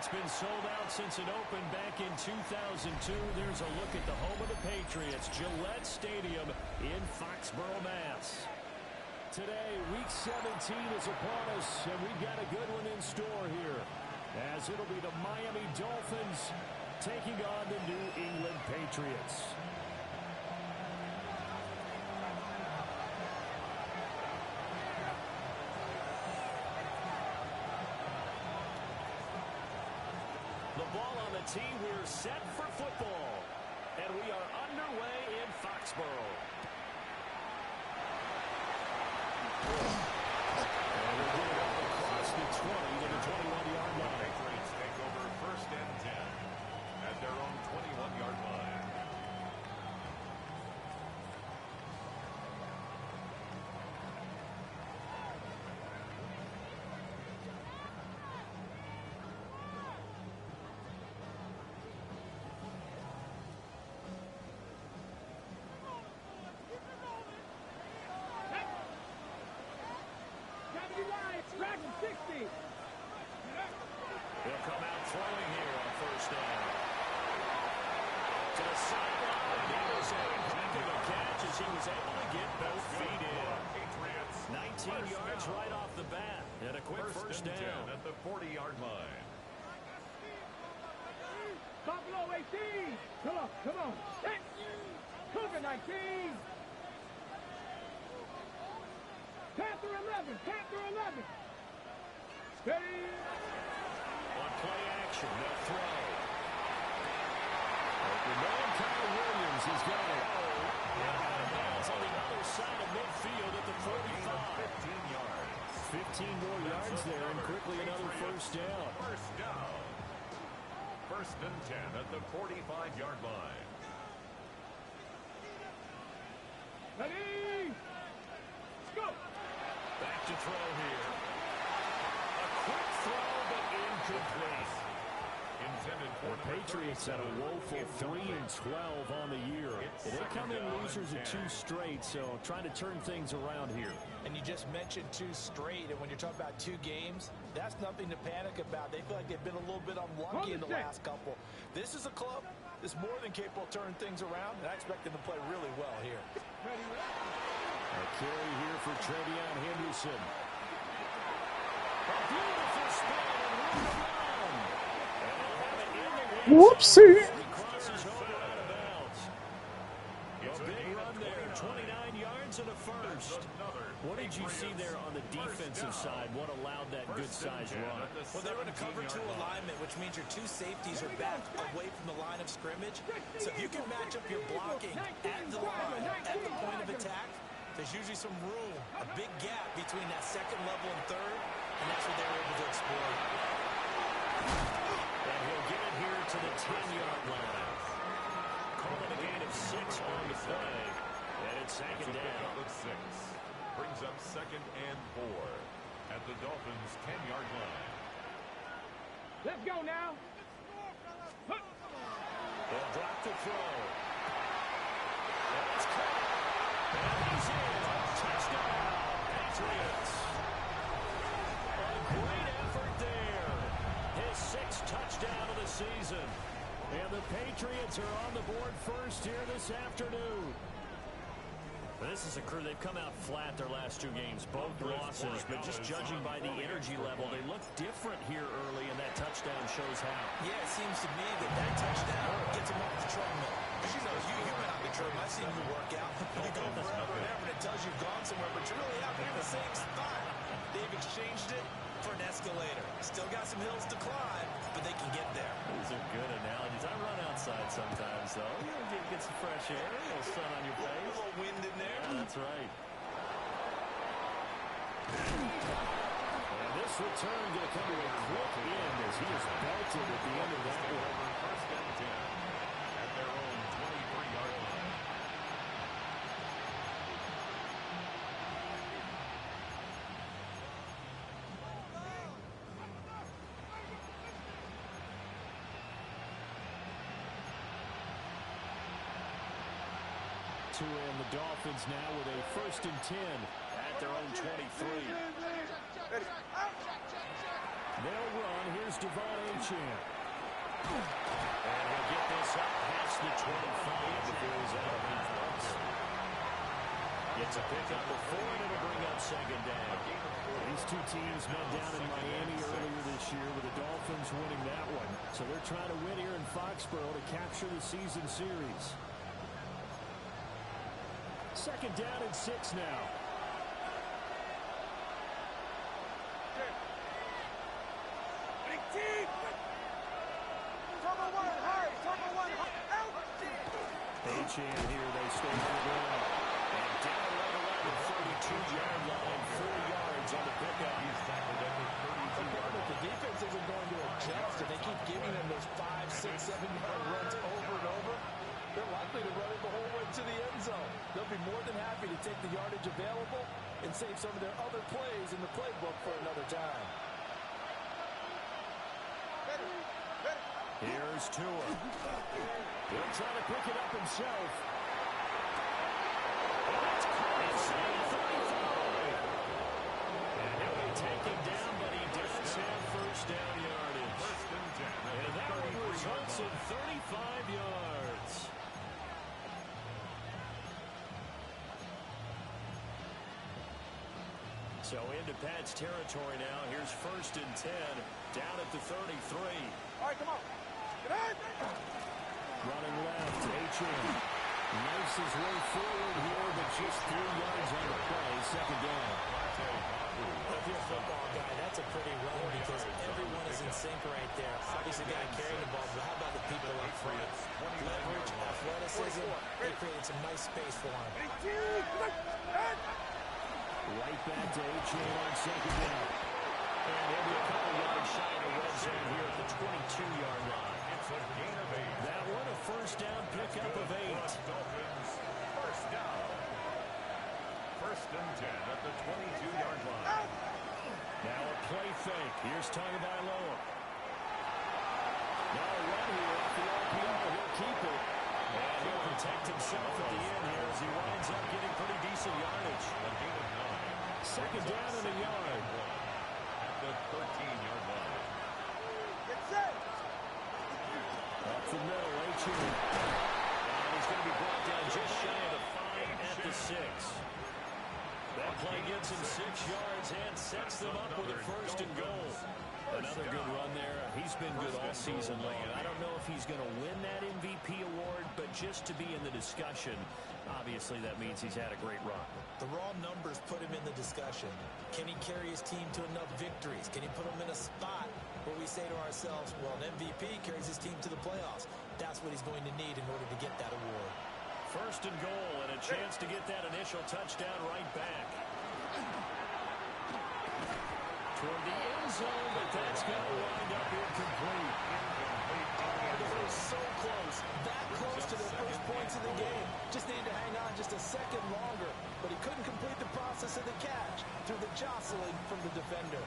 It's been sold out since it opened back in 2002. There's a look at the home of the Patriots, Gillette Stadium in Foxborough, Mass. Today, Week 17 is upon us, and we've got a good one in store here, as it'll be the Miami Dolphins taking on the New England Patriots. The ball on the tee, we're set for football. And we are underway in Foxborough. And we're getting up across the 20 to the 21-yard line. Patriots take over 1st and 10 at their own 21-yard line. He'll come out throwing here on 1st down. To the sideline. He was a heck of a catch as he was able to get both feet in. 19 yards right off the bat. And a quick first down at the 40-yard line. Buffalo 18. Come on. Cougar 19. Panther 11. Steady. On play action, no throw. Open man, Kyle Williams, he's got it. And out of bounds on the other side of midfield at the 45. 15 yards. 15 more yards there, and quickly another first down. First down. 1st and 10 at the 45-yard line. Ready. Let's go. Back to throw here. A quick throw, but incomplete. Intended for The Patriots had a woeful 3-12 on the year. They come in losers of 2 straight, so trying to turn things around here. And you just mentioned 2 straight, and when you're talking about 2 games, that's nothing to panic about. They feel like they've been a little bit unlucky in the last couple. This is a club that's more than capable of turning things around, and I expect them to play really well here. A carry here for Trevion Henderson. A beautiful spin and room to run. And they'll have it in the end zone. Whoopsie. He crosses over out of bounds. A big run there, 29 yards and a first. What did you see there on the defensive side? What allowed that good-sized run? Well, they were in a cover 2 alignment, which means your 2 safeties are back away from the line of scrimmage. So if you can match up your blocking at the line, at the point of attack, there's usually some room, a big gap between that 2nd level and 3rd, and that's what they were able to exploit. And he'll get it here to the 10-yard line. Calling a gain of 6 on the play. And it's 2nd down. 6. Brings up 2nd and 4 at the Dolphins' 10-yard line. Let's go now. They'll drop the throw. And it's caught. And he's in. Touchdown, Patriots. A great effort there. His 6th touchdown of the season. And the Patriots are on the board first here this afternoon. Well, this is a crew, they've come out flat their last 2 games, both losses, but just judging by the energy level, they look different here early, and that touchdown shows how. Yeah, it seems to me that touchdown gets them off the treadmill. You know, you've been on the treadmill. I've seen you work out. You go forever and ever, and it tells you've gone somewhere, but you're really out here in the same spot. They've exchanged it for an escalator. Still got some hills to climb, but they can get there. These are good analogies. I run outside sometimes, though. You know, get some fresh air, a little sun on your face. A little wind in there. Yeah, that's right. And this return going to come to a quick end as he is belted at the end of that one. 1st and 10 at their own 23-yard line. To end the Dolphins now with a 1st and 10 at their own 23. They'll run. Here's Devon Achane. And he'll get this up past the 25 before he's out of bounds. Gets a pickup before, and it'll bring up second down. These two teams met down in Miami earlier this year with the Dolphins winning that one. So they're trying to win here in Foxborough to capture the season series. Second down and 6 now. Achane here, they stay on the ground. And down right around the 32-yard line, 4 yards on the pickup. He's tackled at the 32-yard line. The defense isn't going to adjust, and they keep giving them those 5, 6, 7-yard runs over and over. They're likely to run it the whole way to the end zone. They'll be more than happy to take the yardage available and save some of their other plays in the playbook for another time. Here's Tua. He'll try to pick it up himself. That's close. And he'll be taken down, but he does have first down yardage. And that one results in 35 yards. So into Pat's territory now. Here's first and 10. Down at the 33. All right, come on. Get in. Running left, Achane knifes his way forward here, but just 3 yards on the play. Second down. If you're a football guy, that's a pretty run because everyone is in sync right there. Obviously, the guy carrying the ball, but how about the people up front? Leverage, athleticism, they created some nice space for him. Right back to Achane on second down. And he'll be a couple yards shy of the red zone here at the 22-yard line. It's a gain of 8. That one a first down pickup of 8. Dolphins, first down. First and 10 at the 22-yard line. Now a play fake. Here's Tagovailoa. Now a run here off the RPO. He'll keep it. And he'll protect himself at the end here as he winds up getting pretty decent yardage. A gain of 9. Second down and a yard. At the 13-yard line. Get set. Up the middle, Achane. And he's going to be brought down just shy of the 5 at the 6. That play gets him 6 yards and sets them up with a first and goal. Another good run there. He's been good all season long. I don't know if he's going to win that MVP award, but just to be in the discussion, obviously that means he's had a great run. The raw numbers put him in the discussion. Can he carry his team to enough victories? Can he put them in a spot where we say to ourselves, well, an MVP carries his team to the playoffs. That's what he's going to need in order to get that award. First and goal, and a chance to get that initial touchdown right back. Toward the end zone, but that's going to wind up incomplete. They were so close, that close to their first points in the game. Just needed to hang on just a second longer, but he couldn't complete the process of the catch through the jostling from the defender.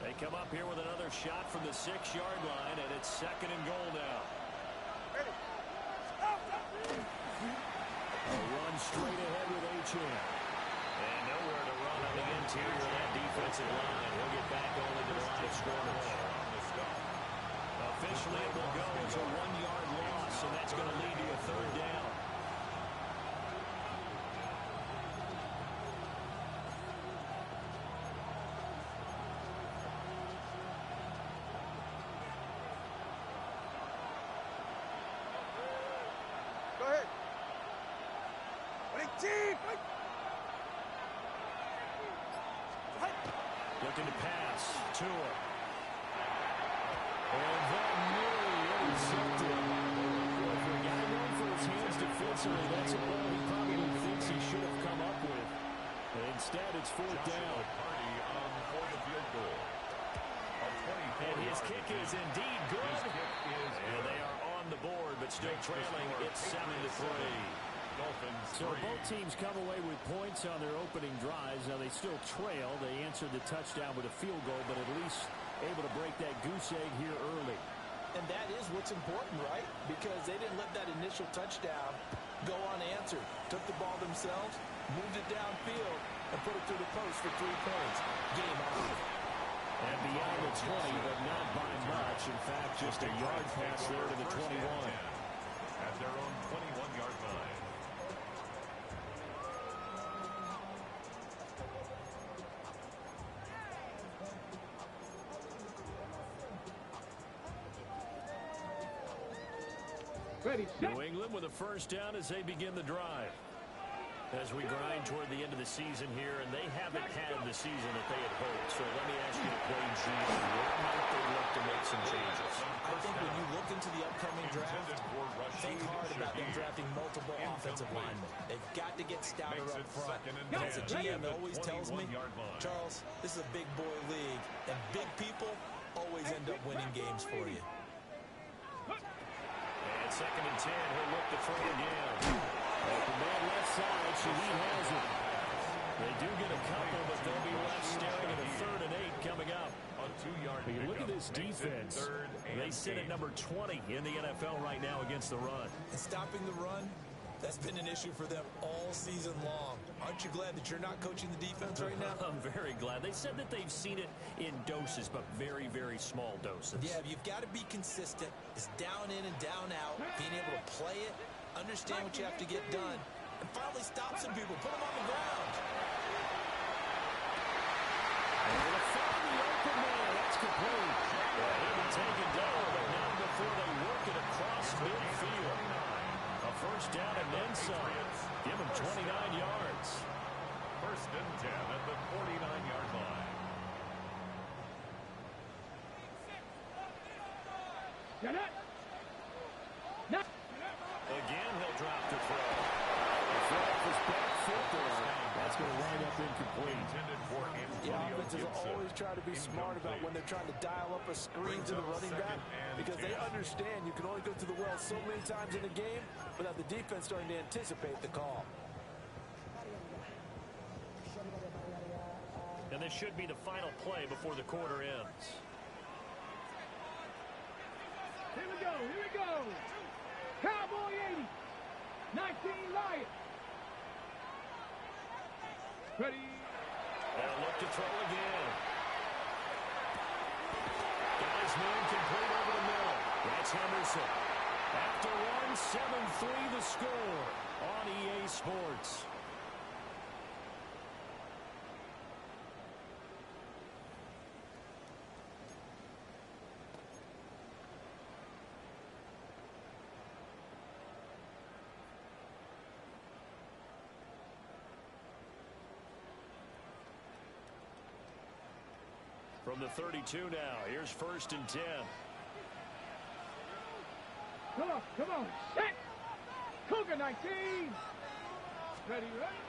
They come up here with another shot from the 6-yard line, and it's second and goal now. A run straight ahead with Achane. And nowhere to run on the interior of that defensive line. He'll get back only to the line of scrimmage. Officially, it will go as a 1-yard loss, and that's going to lead to a third down. Go ahead. Team. Looking to pass. Tua. And that nearly intercepted. Well, for a guy known for his hands defensively, that's a ball he probably thinks he should have come up with. And instead, it's fourth down. Party on for the field goal. And his kick is indeed good. And they are on the board, but still trailing. It's 7-3. So both teams come away with points on their opening drives. Now they still trail. They answered the touchdown with a field goal, but at least able to break that goose egg here early. And that is what's important, right? Because they didn't let that initial touchdown go unanswered. Took the ball themselves, moved it downfield, and put it through the post for 3 points. Game on. And beyond the 20, but not by much. In fact, just a yard pass there to the 21. At their own 21-yard line. Ready, New England with a first down as they begin the drive. As we grind toward the end of the season here, and they haven't had the season that they had hoped. So let me ask you to play G. Where might they look to make some changes? I think when you look into the upcoming draft, think hard about them drafting multiple offensive linemen. They've got to get stouter up front. As a GM always tells me, Charles, this is a big boy league, and big people always end up winning games for you. And 2nd and 10, he'll look to throw again. Open man left side, so he has it. They do get a couple, but they'll be left staring at a 3rd and 8 coming up. A 2-yard But you look at this defense. They sit at number 20 in the NFL right now against the run. And stopping the run, that's been an issue for them all season long. Aren't you glad that you're not coaching the defense right now? I'm very glad. They said that they've seen it in doses, but very, very small doses. Yeah, you've got to be consistent. It's down in and down out, being able to play it, understand what you have to get done, and finally stop some people, put them on the ground. And they're going to find the open man. That's complete. Well, he'll be taken down, but not before they work it across midfield. A first down and then some. Give him 29 yards. 1st and 10 at the 49-yard line. Again, he'll drop to throw. The throw off his back foot there. That's going to wind up incomplete. Intended for The offenses always try to be smart about when they're trying to dial up a screen to the running back, because they understand you can only go to the well so many times in a game without the defense starting to anticipate the call. And this should be the final play before the quarter ends. Here we go, here we go. Cowboy 80. 19 Lions. Ready. They'll look to throw again. Guys moving complete over the middle. That's Henderson. After one, 7-3 the score on EA Sports. From the 32 now, here's 1st and 10. Come on, set. Cougar 19. Ready, ready.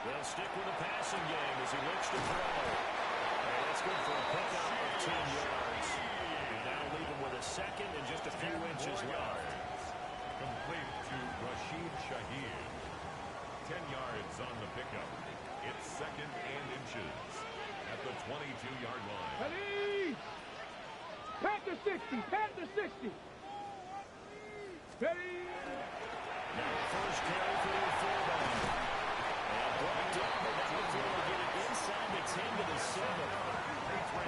They'll stick with the passing game as he looks to throw. And that's good for a pickup of 10 yards. And that'll leave him with a 2nd and just a few inches left. Complete to Rashid Shaheed. 10 yards on the pickup. It's 2nd and inches at the 22-yard line. Ready. Panther 60, Panther 60. Ready. Now the first carry for the fullback. And brought down, but that one's going to get it inside the 10 to the 7.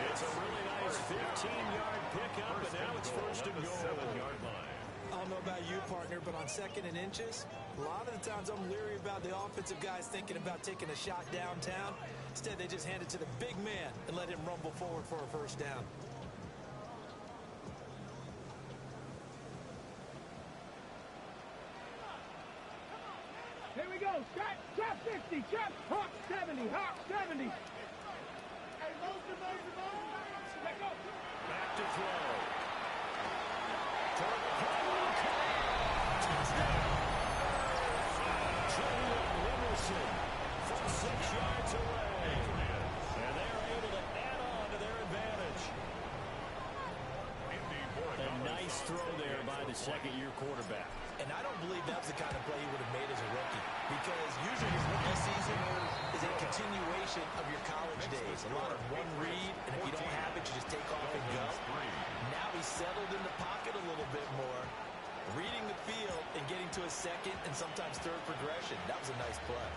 It's a really nice 15-yard pickup, and now it's 1st and goal. 7-yard line. I don't know about you, partner, but on 2nd and inches, a lot of the times I'm leery about the offensive guys thinking about taking a shot downtown. Instead, they just hand it to the big man and let him rumble forward for a first down. Here we go. Trap 60. Trap Hawk 70. Hawk 70. Hey, motion. Let go. Back to throw. Touchdown. Julian Emerson from 6 yards away. And they're able to add on to their advantage. A nice throw there by the second-year quarterback. And I don't believe that's the kind of play he would have made as a rookie, because usually his rookie season is a continuation of your college days. A lot of one read, and if you don't have it, you just take off and go. Now he's settled in the pocket a little bit more, reading the field and getting to a second and sometimes third progression. That was a nice play.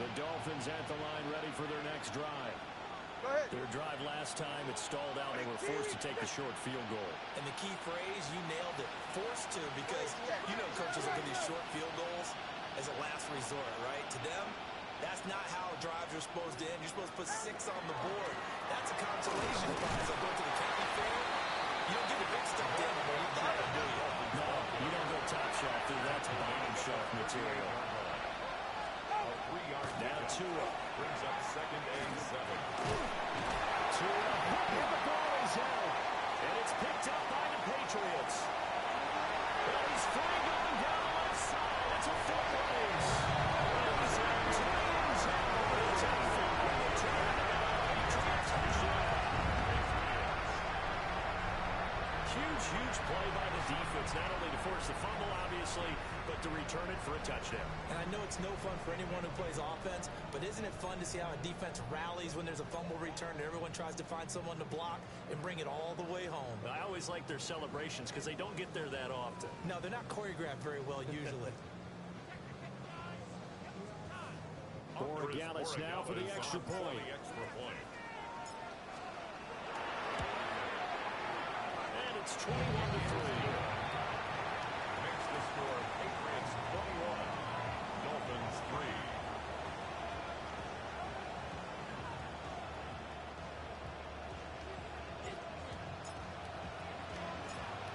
The Dolphins at the line, ready for their next drive. Their drive last time, it stalled out. They were forced to take the short field goal. And the key phrase, you nailed it, forced to, because you know coaches look at these short field goals as a last resort, right? To them, that's not how drives are supposed to end. You're supposed to put 6 on the board. That's a consolation prize. I'll go to the county fair. You don't get the big stuff down the board, do you? No, you don't go top shelf, dude. That's bottom shelf material. Now Tua brings up second and 7. Tua, and the ball is out. And it's picked up by the Patriots. And he's free going down the left side. It's a full race. And he's into the end zone. It's a full return. Patriots touchdown. Huge play by the defense. Not only to force the fumble, obviously, but to return it for a touchdown. And I know it's no fun for anyone who plays offense, but isn't it fun to see how a defense rallies when there's a fumble return and everyone tries to find someone to block and bring it all the way home? I always like their celebrations because they don't get there that often. No, they're not choreographed very well usually. Borregales now for the extra point. And it's 21-3. Makes the score Patriots 21, Dolphins 3.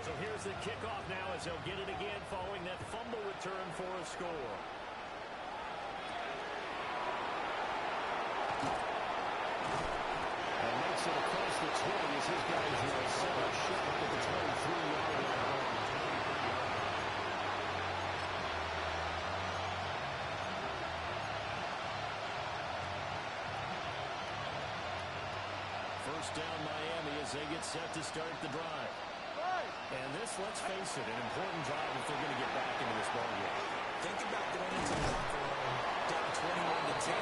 So here's the kickoff now as they'll get it again following that fumble return for a score. And makes it across the 20 as his guys will set up shop at the 23-yard line. First down Miami as they get set to start the drive. And this, let's face it, an important drive if they're going to get back into this ballgame. Think about going into the locker room down 21-10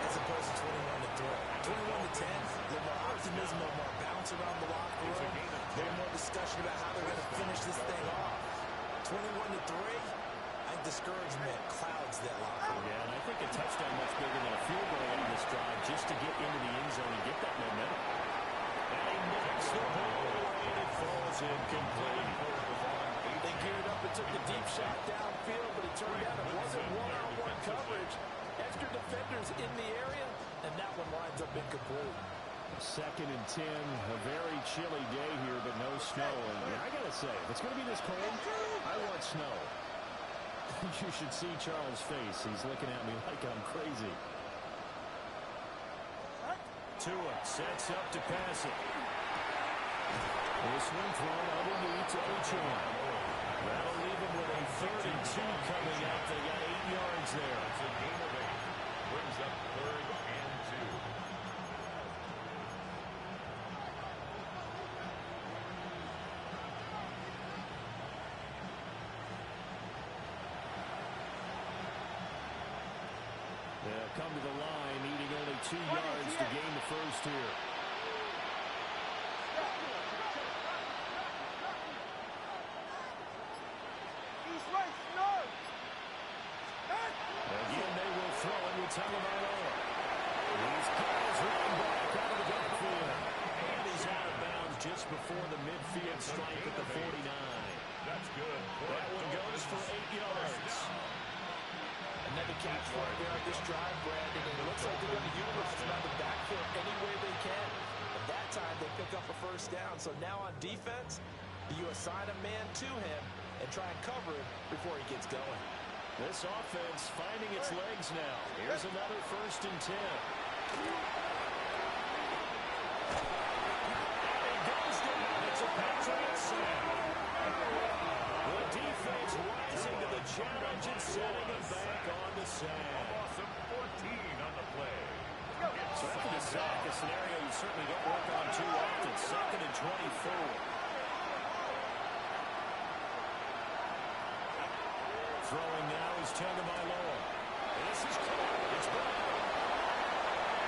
as opposed to 21-3. 21-10, a little more optimism, a little more bounce around the locker room, a little more discussion about how they're going to finish this thing off. 21-3, I think discouragement clouds that locker room. Yeah, and I think a touchdown much bigger than a field goal in this drive just to get into the end zone and get that momentum. And he knocks the ball away and it falls incomplete. They geared up and took the deep shot downfield, but it turned out it wasn't one-on-one coverage. Extra defenders in the area, and that one winds up incomplete. Second and 10, a very chilly day here, but no snow. And I got to say, if it's going to be this cold, I want snow. You should see Charles' face. He's looking at me like I'm crazy. Tua sets up to pass it. This one thrown underneath to O'Chan. That'll leave him with a 32 coming up. They got 8 yards there. It's a gain of 8. Brings up 3rd and 2. They'll come to the line, needing only 2 yards to gain the first here. Again, they will throw it with Tagovailoa. These guys running back out of the backfield. And he's out of bounds just before the midfield strike at the 49. That's good. That one goes for 8 yards. Another catch for him there on this drive, Brandon, and it looks like they're going to utilize him on the backfield any way they can. And that time, they pick up a first down. So now on defense, you assign a man to him and try and cover him before he gets going. This offense finding its legs now. Here's another 1st and 10. It goes down. It's a Patriots sack. The defense rising to the challenge and setting it back on the sack. Awesome 14 on the play. So after the sack, a scenario you certainly don't work on too often. 2nd and 24. Throwing now is Tagovailoa. This is caught. It's Brown.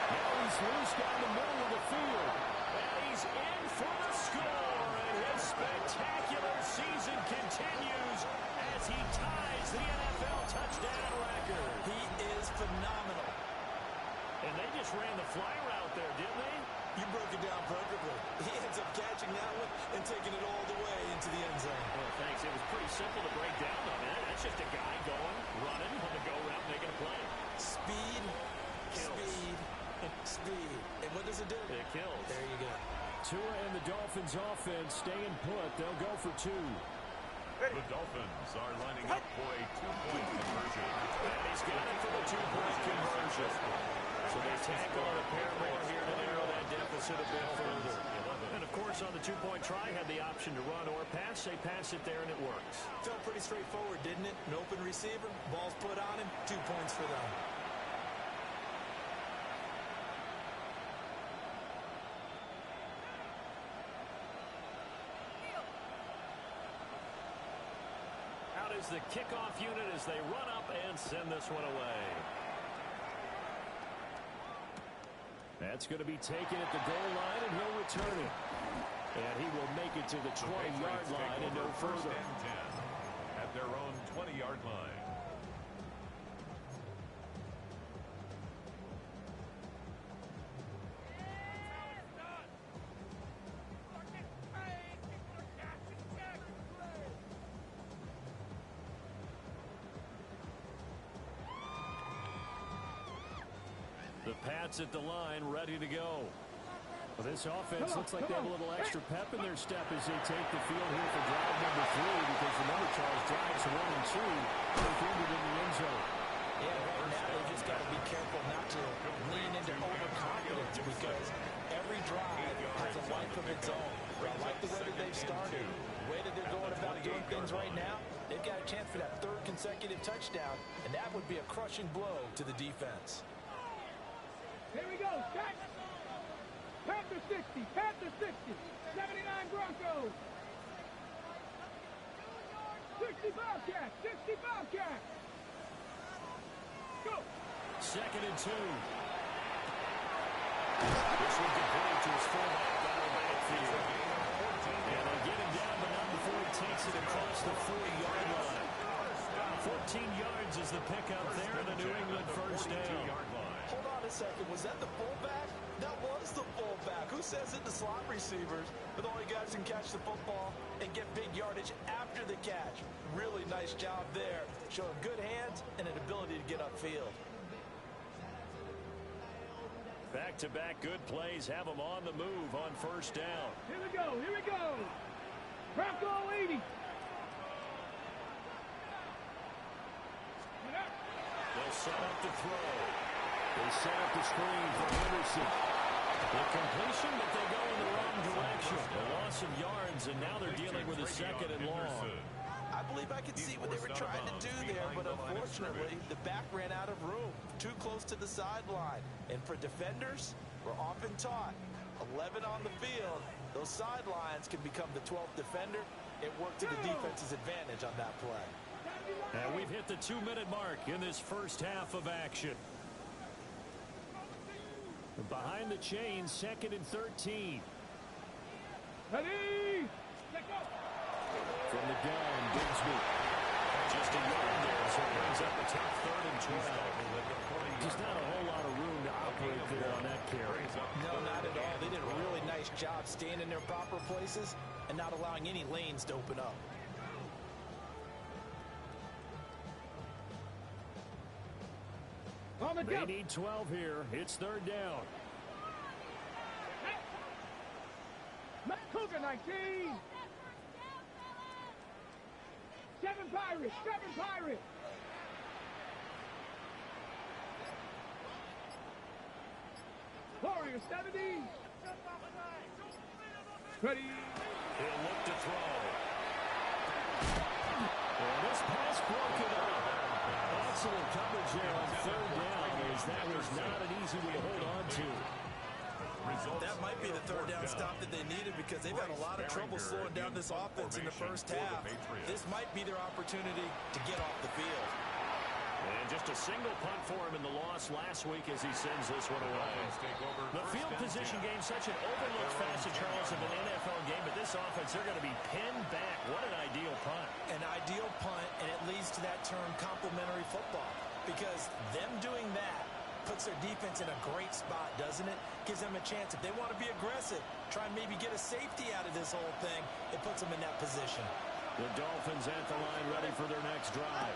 Now he's loose down the middle of the field. And he's in for the score. And his spectacular season continues as he ties the NFL touchdown record. He is phenomenal. And they just ran the fly route there, didn't they? You broke it down perfectly. He ends up catching that one and taking it all the way into the end zone. Well, thanks. It was pretty simple to break down on that. That's just a guy going, running on the go route, making a play. Speed, Kills. speed, speed. And what does it do? It kills. There you go. Tua and the Dolphins offense staying put. They'll go for 2. The Dolphins are lining up for a 2-point conversion. And he's got it for the 2-point conversion. So they tackle on a pair more here to narrow that deficit a bit further. And, of course, on the 2-point try, had the option to run or pass. They pass it there, and it works. Felt pretty straightforward, didn't it? An open receiver, ball's put on him, 2 points for them. Out is the kickoff unit as they run up and send this one away. That's going to be taken at the goal line, and he'll return it. And he will make it to the 20-yard line and no further. 1st and 10 at their own 20-yard line. The Pats at the line, ready to go. Well, this offense looks like they have a little extra pep in their step as they take the field here for drive number 3, because remember, Charles, drives 1 and 2, both ended in the end zone. Yeah, right now they just got to be careful not to lean into overconfidence, because every drive has a life of its own. I like the way that they've started. The way that they're going about doing things right now, they've got a chance for that 3rd consecutive touchdown, and that would be a crushing blow to the defense. Here we go, set. Panther 60, Panther 60, 79 Broncos. 60 Bobcats, 60 Bobcats. Go. 2nd and 2. This one complete to his fullback down the backfield. And they get him down, but not before he takes it across the 40-yard line. 14 yards is the pickup there, the New England 1st down. Hold on a second. Was that the fullback? That was the fullback. Who says it? The slot receivers are the only guys who can catch the football and get big yardage after the catch. Really nice job there. Showing good hands and an ability to get upfield. Back-to-back good plays have them on the move on 1st down. Here we go, here we go. Bronco 80. They'll set up the throw. They set up the screen for Henderson. The completion, but they go in the wrong direction. A loss of yards, and now they're dealing with a 2nd and long. I believe I could see what they were trying to do there, but unfortunately, the back ran out of room. Too close to the sideline. And for defenders, we're often taught, 11 on the field, those sidelines can become the 12th defender. It worked to the defense's advantage on that play. And we've hit the 2-minute mark in this first half of action. Behind the chains, 2nd and 13. Ready? Let go. From the gun, Bigsby. Just a yard there, so it brings up a tough 3rd and 12. Just not a whole lot of room to operate there on that carry. No, not at all. They did a really nice job staying in their proper places and not allowing any lanes to open up. They need 12 here. It's third down. Cougar 19. 7 Pirates. 7 Pirates. Warriors 70. Ready. He'll look to throw. And this pass broken up. Excellent coverage there on third down, as that was not an easy one to hold on to. That might be the third down stop that they needed, because they've had a lot of trouble slowing down this offense in the first half. This might be their opportunity to get off the field. And just a single punt for him in the loss last week as he sends this one away. The field position game, such an overlooked facet, Charles, of an NFL game, but this offense, they're going to be pinned back. What an ideal punt. An ideal punt, and it leads to that term complementary football, because them doing that puts their defense in a great spot, doesn't it? Gives them a chance. If they want to be aggressive, try and maybe get a safety out of this whole thing, it puts them in that position. The Dolphins at the line, ready for their next drive.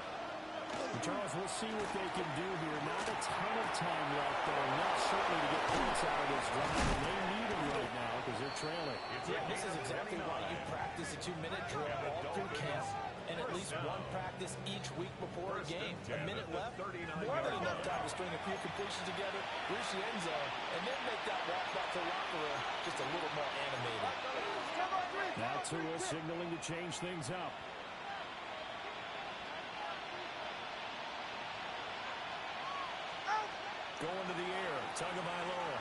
Charles, we'll see what they can do here. Not a ton of time left, though. Not certainly to get points out of this drive. And they need them right now because they're trailing. Yeah, this is exactly why you practice a 2-minute drill all through camp, and at least one practice each week before a game. A minute left, more than enough time to string a few completions together, reach the end zone, and then make that walk back to the locker room just a little more animated. Now Tua signaling to change things up. Going to the air, Tagovailoa.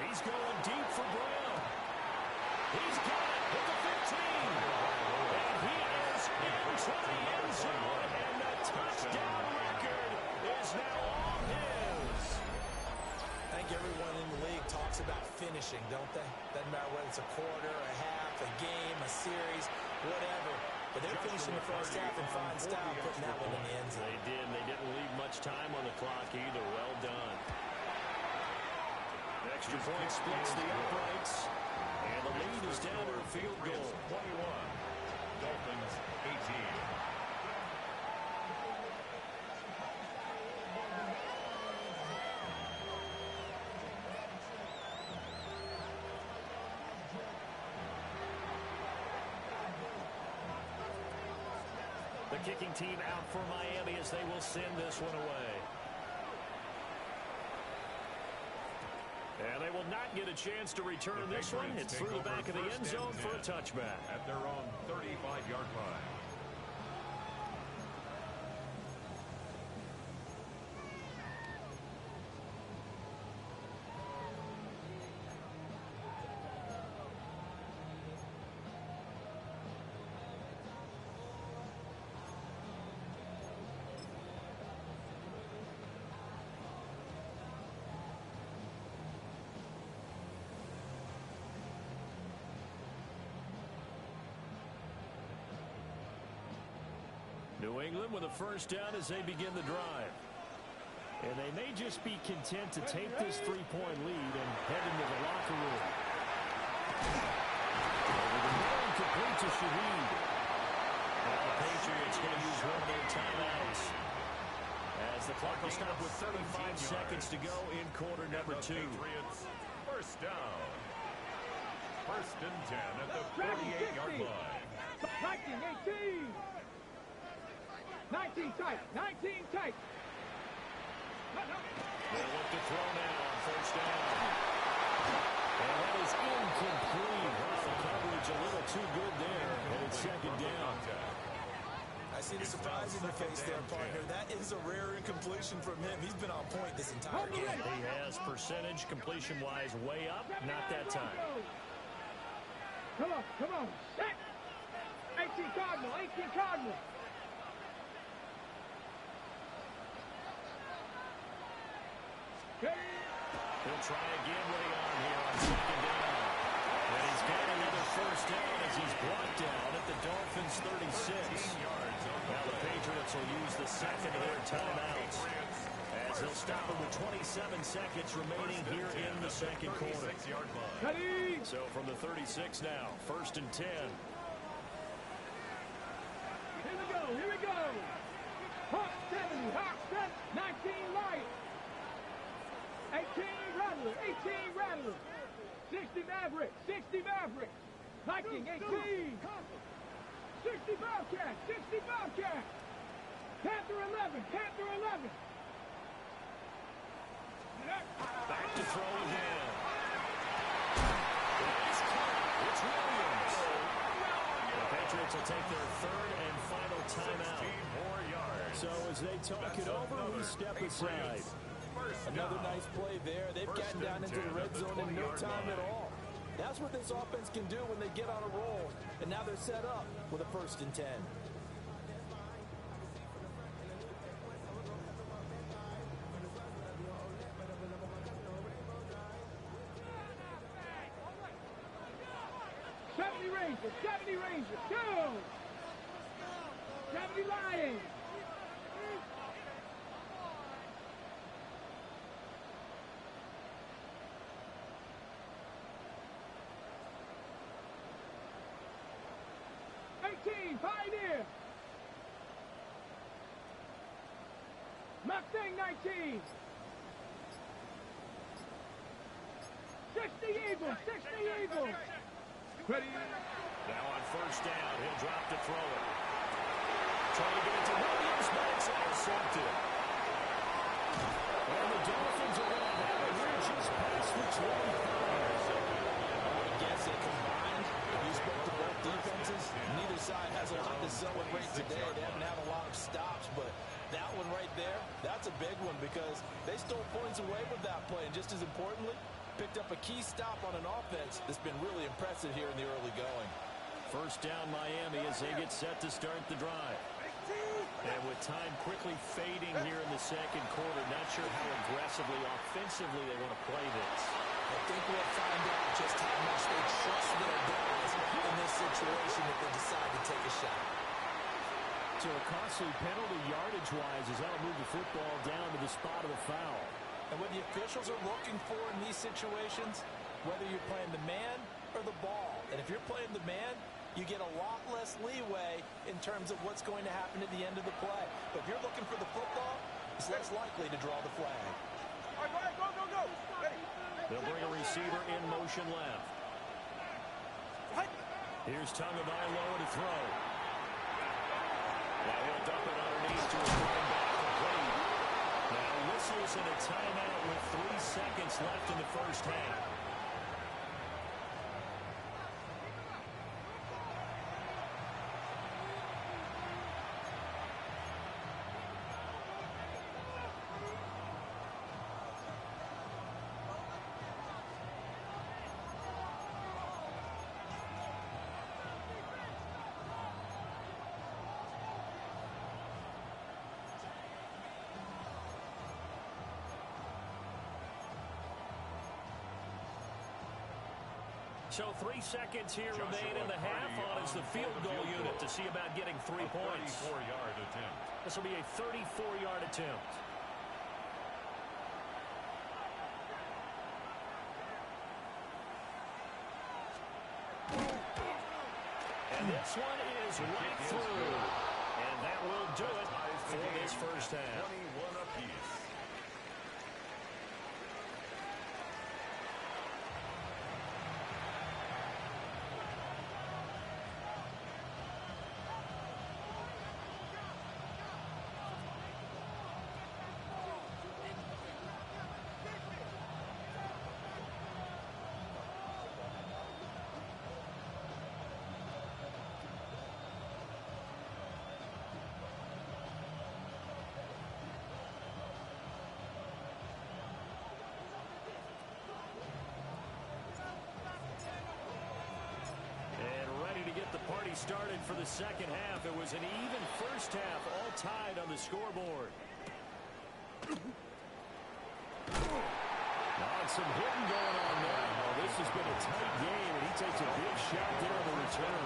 He's going deep for Brown. He's got it with the 15. And he is into the end zone, and the touchdown record is now all his. I think everyone in the league talks about finishing, don't they? Doesn't matter whether it's a quarter, a half, a game, a series, whatever. But they're finishing the first half in fine style, putting that one in the end zone. They did. They didn't leave much time on the clock either. Well done. Extra point splits the uprights. And the lead is down to a field goal. 21. Dolphins 18. The kicking team out for Miami as they will send this one away. And they will not get a chance to return this one. It's through the back of the end zone for a touchback. At their own 35-yard line. New England with a first down as they begin the drive. And they may just be content to take this 3-point lead and head into the locker room. Over the middle and complete to Shaheed. Now the Patriots going to use one of their timeouts, as the clock will stop with 35 seconds to go in quarter number 2. Patriots first down. First and 10 at the 38-yard line. 19, 18. 19 tight. 19 tight. They look to throw now on first down. And that is incomplete. The coverage a little too good there. And it's second down. I see the surprise in your face there, partner. That is a rare incompletion from him. He's been on point this entire game. He has percentage completion-wise way up. Not that time. Come on, come on. Set. 18 Cardinal, 18 Cardinal. He'll try again with the arm here on second down. And he's got another first down as he's brought down at the Dolphins 36. Now the Patriots will use the second of their timeouts, as he'll stop it with 27 seconds remaining here in the second quarter. So from the 36 now, first and 10. Here we go, here we go. Hawk 70, Hawk 7, 19 light. Rattler, 18 Rattler. 60 Maverick, 60 Maverick. Hiking, 18. 60 Bobcat, 60 Bobcat. Panther 11, Panther 11. Back to throw again. It's Williams. The Patriots will take their third and final timeout. 16 more yards. So as they talk it over, we step aside. Another nice play there. They've gotten down into the red zone in no time at all. That's what this offense can do when they get on a roll. And now they're set up with a 1st and 10. Rangers, 70 Rangers, go! 70 Lions. Pioneer. Mustang 19. 60 Eagles, 60 Eagles. Ready. Now on 1st down, he'll drop to throw it. Trying to get it to Williams, but it's intercepted. And the Dolphins are going to have it here just past the 25. I would guess they combined. You spoke to both defenses. Neither side has a lot to celebrate today. They haven't had a lot of stops, but that one right there, that's a big one because they stole points away with that play. And just as importantly, picked up a key stop on an offense that's been really impressive here in the early going. 1st down Miami as they get set to start the drive. And with time quickly fading here in the 2nd quarter, not sure how aggressively, offensively they want to play this. I think we'll find out just how much they trust their guys in this situation if they decide to take a shot. So a costly penalty yardage-wise as that'll move the football down to the spot of the foul. And what the officials are looking for in these situations, whether you're playing the man or the ball, and if you're playing the man, you get a lot less leeway in terms of what's going to happen at the end of the play. But if you're looking for the football, it's less likely to draw the flag. All right, go. Ready. They'll bring a receiver in motion left. Here's Tagovailoa to throw. Now he'll dump it underneath to his running back complete. Now whistles and a timeout with 3 seconds left in the 1st half. So 3 seconds here remain in the half on as the field goal unit to see about getting 3 points. 34-yard attempt. This will be a 34-yard attempt. And this one is right through. And that will do it for this 1st half. 21 apiece. Party started for the 2nd half. It was an even 1st half, all tied on the scoreboard. Some hitting going on now. This has been a tight game, and he takes a big shot there on the return.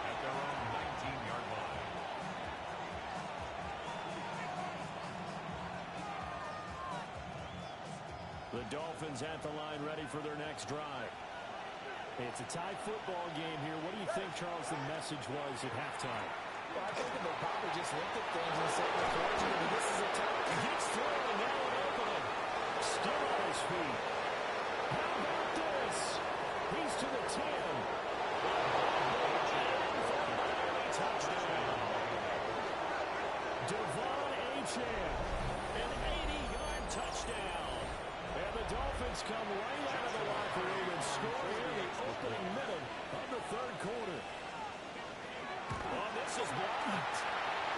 At their own 19-yard line. The Dolphins at the line ready for their next drive. It's a tie football game here. What do you think, Charles, the message was at halftime? Well, I think they probably just looked at things and said, unfortunately, this is a tie. Gets through, and now an opening. still on his feet. How about this? He's to the 10. Touchdown. Devon Achane, an 80-yard touchdown. And the Dolphins come right out of the locker room and score here in the opening minute of the third quarter. Oh, this is blocked.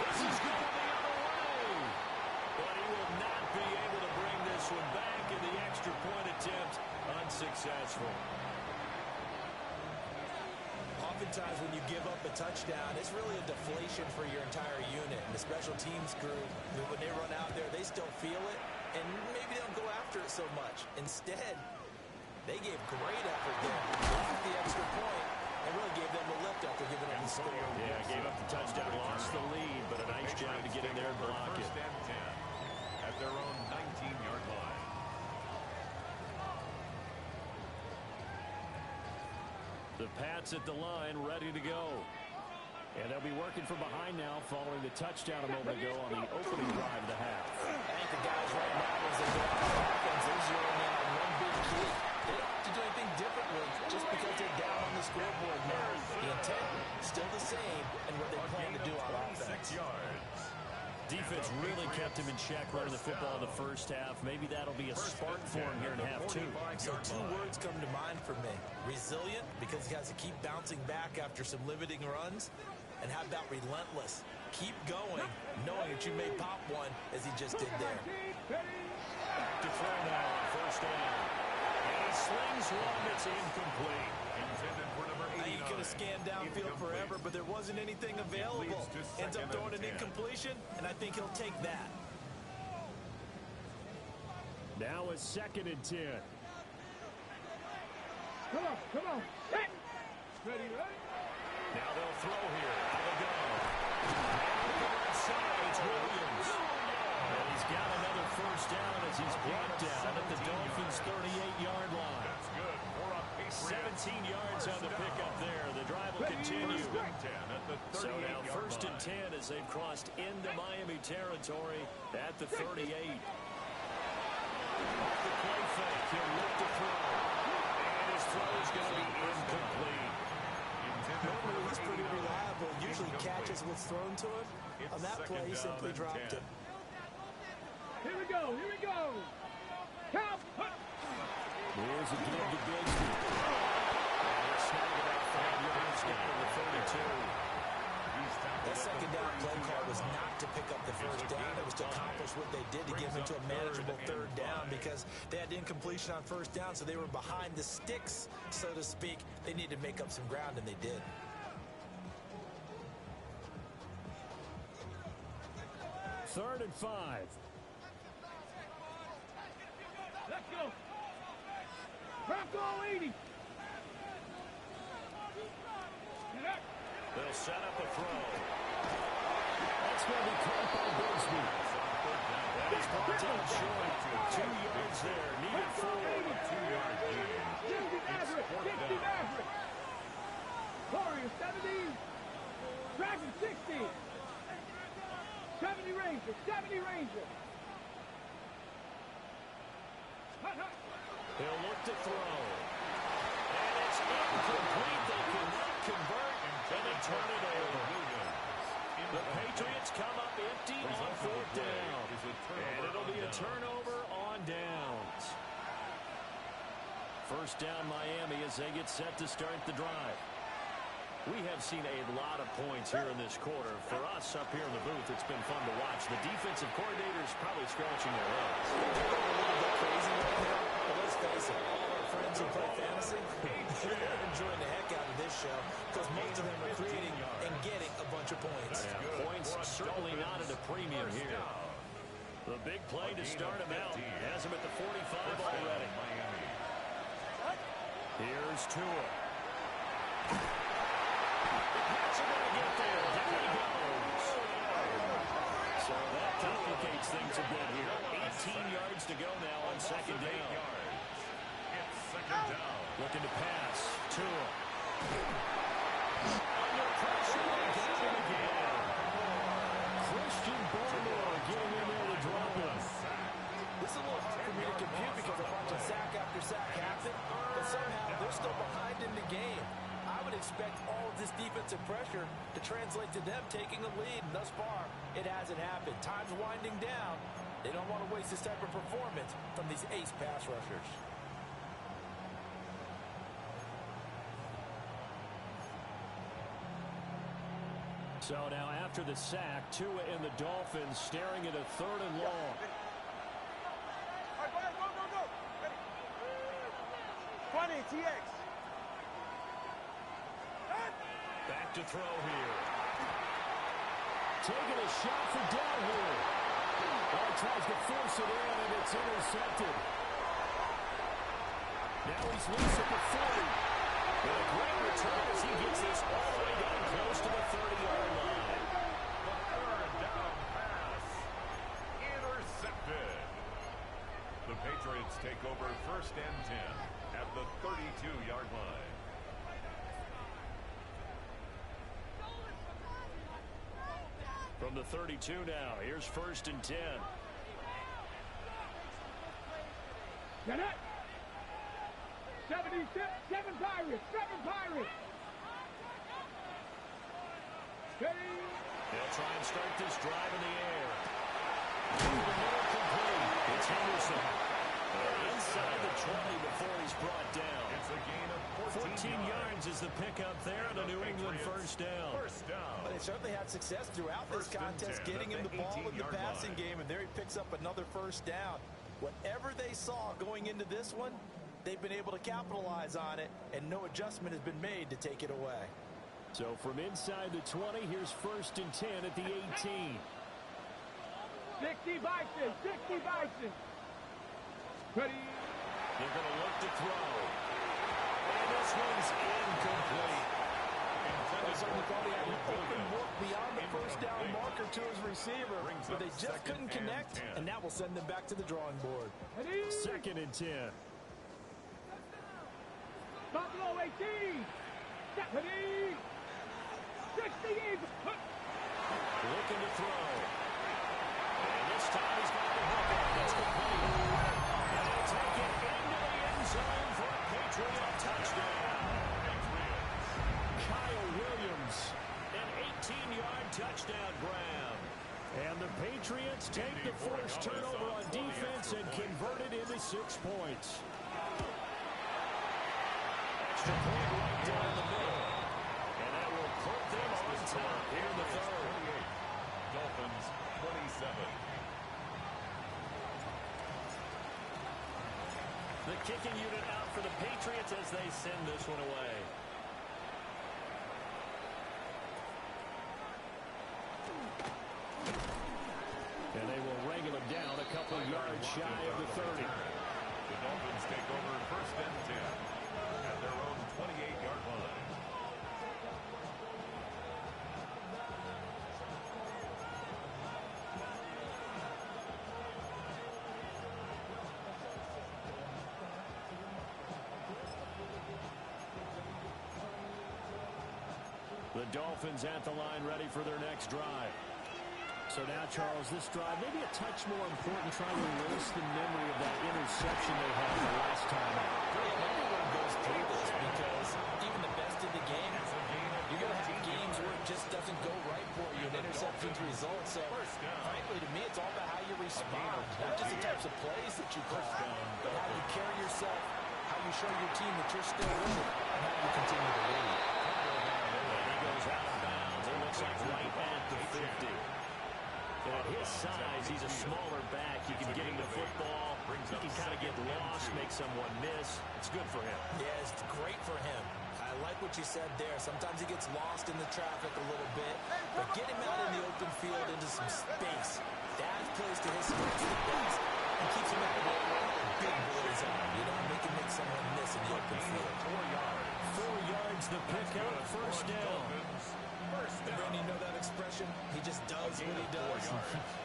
This is going the other way. But he will not be able to bring this one back, in the extra point attempt unsuccessful. Oftentimes when you give up a touchdown, it's really a deflation for your entire unit. And the special teams group, when they run out there, they still feel it, and maybe they don't go after it so much. Instead, they gave great effort there, blocked the extra point, and really gave them a lift after giving up the score. Yeah, gave up the touchdown, lost the lead, but a nice job to get in there and block it. First and 10 at their own 19-yard line. The Pats at the line, ready to go. And they'll be working from behind now following the touchdown a moment ago on the opening drive of the half. I think the guys right now, as they go out on offense, they're zeroing in on one big key. They don't have to do anything differently just because they're down on the scoreboard now. The intent still the same, and what they plan to do on offense. Yards. Defense really kept him in check running the football in the first half. Maybe that'll be a spark for him here in half two. So two words come to mind for me. Resilient, because he has to keep bouncing back after some limiting runs. And how about relentless? Keep going, knowing that you may pop one, as he just did there. To throw now, first down. And he slings one that's incomplete. Intended for number 89. He could have scanned downfield forever, but there wasn't anything available. Ends up throwing an incompletion, and I think he'll take that. Now a 2nd and 10. Come on, come on. Set. Ready, ready? Now they'll throw here. Out of go. On the right side, it's Williams. And he's got another first down as he's brought down at the Dolphins' 38-yard line. That's good. 17 yards on the pickup there. The drive will continue. So now 1st and 10 as they've crossed into Miami territory at the 38. Off the play fake, he'll look to throw. And his throw is going to be incomplete. Normally he's pretty reliable. Usually catches what's thrown to him. On that play, he simply dropped it. Here we go, here we go. Count. Here's a give to Bigsby. Snag about 5 yards down to the 32. That second down play call was not to pick up the first down. It was to accomplish what they did to get them into a manageable third down, because they had incompletion on first down, so they were behind the sticks, so to speak. They needed to make up some ground, and they did. Third and 5. Let's go. Bronco 80. They'll set up a throw. That's going to be caught by Bigsby. That is brought down short. 2 yards there. Needed 4. 2-yard gain. 60 Maverick. Warriors 70. Dragon 60. 70 Ranger. 70 Ranger. He'll look to throw. And it's incomplete. They cannot convert, and they turn it over. The Patriots come up empty on 4th down. And it'll be a turnover on downs. First down Miami as they get set to start the drive. We have seen a lot of points here in this quarter. For us up here in the booth, it's been fun to watch. The defensive coordinators probably scratching their heads. They're a little bit crazy right now, but let's face it, all our friends who play fantasy, they're enjoying the heck out of this show, because most of them are creating and getting a bunch of points. Yeah, points certainly not at a premium here. The big play to start him out. Has him at the 45 already. Here's Tua. That's going to get there. Down he goes. So that complicates things a bit here. 18 yards to go now on 2nd down. It's 2nd down. Looking to pass. Tua. Under pressure. Got him again. Christian Barmore getting in there to drop him. This is a little hard for me to compute because I'm watching sack after sack happen, but somehow they're still behind in the game. I would expect all of this defensive pressure to translate to them taking a lead, and thus far, it hasn't happened. Time's winding down. They don't want to waste this type of performance from these ace pass rushers. So now after the sack, Tua and the Dolphins staring at a 3rd and long. Go. 20, TX. Back to throw here. Taking a shot for downhill. He tries to force it in, and it's intercepted. Now he's loose at the 40. And a great return as he gets this all the way down close to the 30-yard line. The 3rd down pass. Intercepted. The Patriots take over 1st and 10 at the 32-yard line. From the 32 now, here's 1st and 10. Get it. 7 Pirates. Steady. They'll try and start this drive in the air. Through the middle, complete. It's Henderson. Inside the 20 before he's brought down. It's a gain of 14 yards is the pickup there on a New England first down. But they certainly had success throughout this contest, getting him the ball in the passing game, and there he picks up another 1st down. Whatever they saw going into this one, they've been able to capitalize on it, and no adjustment has been made to take it away. So from inside the 20, here's 1st and 10 at the 18. 60 Bison. Ready. They're going to look to throw. And this one's incomplete. Someone thought he had an open look beyond the 1st down marker to his receiver, but they just couldn't connect, and that will send them back to the drawing board. Ready. 2nd and 10. Buffalo 18. Ready. 60 even. Looking to throw. And this time he's got the hook on. It's complete. And they'll take it into the end zone for a Patriot touchdown. Kyle Williams, an 18-yard touchdown grab. And the Patriots take the forced turnover on defense and convert it into 6 points. Extra point right down the middle. And that will put them on top here in the 3rd. Dolphins 27. The kicking unit out for the Patriots as they send this one away. And they will wrangle him down a couple yards shy of the 30. The Dolphins take over 1st and 10 at their own 28-yard line. The Dolphins at the line ready for their next drive. So now, Charles, this drive maybe a touch more important, trying to erase the memory of that interception they had the last time out. Everyone goes through this because even the best in the game, you're going to have games where it just doesn't go right for you and interceptions result. So, frankly, to me, it's all about how you respond, not just the types of plays that you call, but how you carry yourself, how you show your team that you're still in it, and how you continue to lead. He goes out of bounds. It looks like right at the 50. And at his size, he's a smaller back. You can get him the football. He can kind of get lost, make someone miss. It's good for him. Yeah, it's great for him. I like what you said there. Sometimes he gets lost in the traffic a little bit, but get him out in the open field into some space. That plays to his strengths the best and keeps him out of there where the big boys are. You know, make him make someone miss in the open field. 4 yards the pickup, 1st down. And Randy, you know that expression? He just does what he does.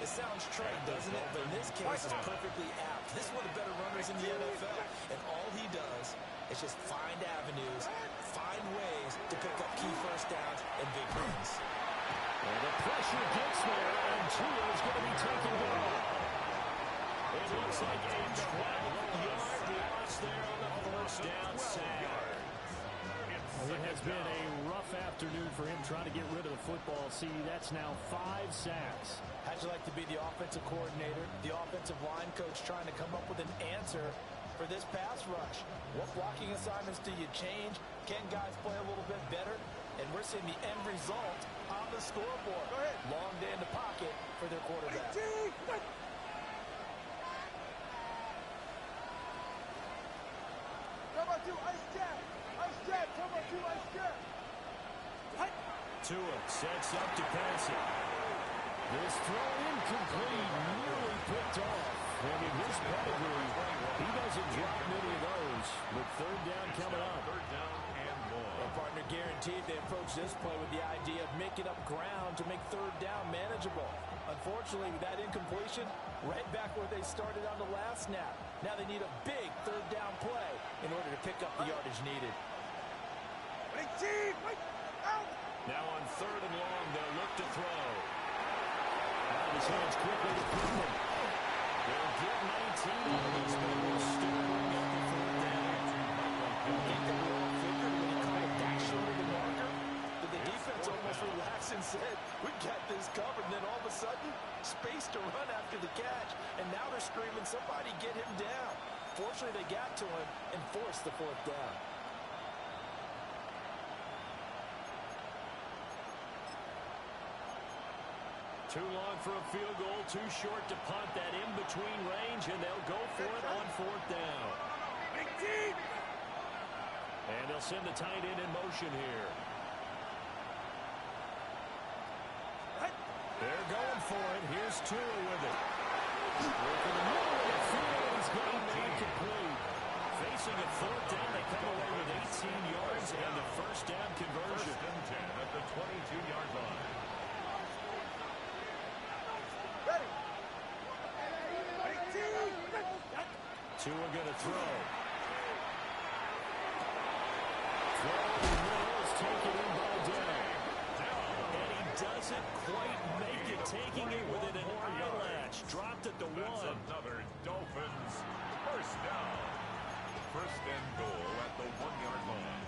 It sounds trite, doesn't it? But in this case, it's perfectly apt. This is one of the better runners in the NFL. And all he does is just find avenues, find ways to pick up key 1st downs and big runs. And the pressure gets there, and Tua is going to be taken down. It looks like a 12-yard loss there on the first down sack. It has been a rough afternoon for him trying to get rid of the football. See, that's now 5 sacks. How'd you like to be the offensive coordinator, the offensive line coach trying to come up with an answer for this pass rush? What blocking assignments do you change? Can guys play a little bit better? And we're seeing the end result on the scoreboard. Long day in the pocket for their quarterback. Tua sets up to pass it. This throw incomplete, nearly picked off. And in his pedigree, he doesn't drop many of those. With third down coming up. Third down and more. Well, partner, guaranteed they approach this play with the idea of making up ground to make third down manageable. Unfortunately, with that incompletion, right back where they started on the last snap. Now they need a big third down play in order to pick up the yardage needed. Now on third and long, they'll look to throw. Out of his hands quickly to Cleveland. They'll get 19 on this, but will still get the third down. You think that we all figured when he called that short of the marker? Did the defense almost relax and said, we got this covered, and then all of a sudden, space to run after the catch, and now they're screaming, somebody get him down. Fortunately, they got to him and forced the fourth down. Too long for a field goal, too short to punt that in-between range, and they'll go for it on fourth down. And they'll send the tight end in motion here. They're going for it. Here's Tua with it. Working the middle of the field. He's got a man complete. Facing a fourth down, they come away with 18 yards and the first down conversion. First and 10 at the 22-yard line. Tua going to throw. Throw in the middle is taken in by Down. And he doesn't quite make it, taking it within an eyelash. Dropped at the That's 1. another Dolphins first down. First and goal at the 1-yard line.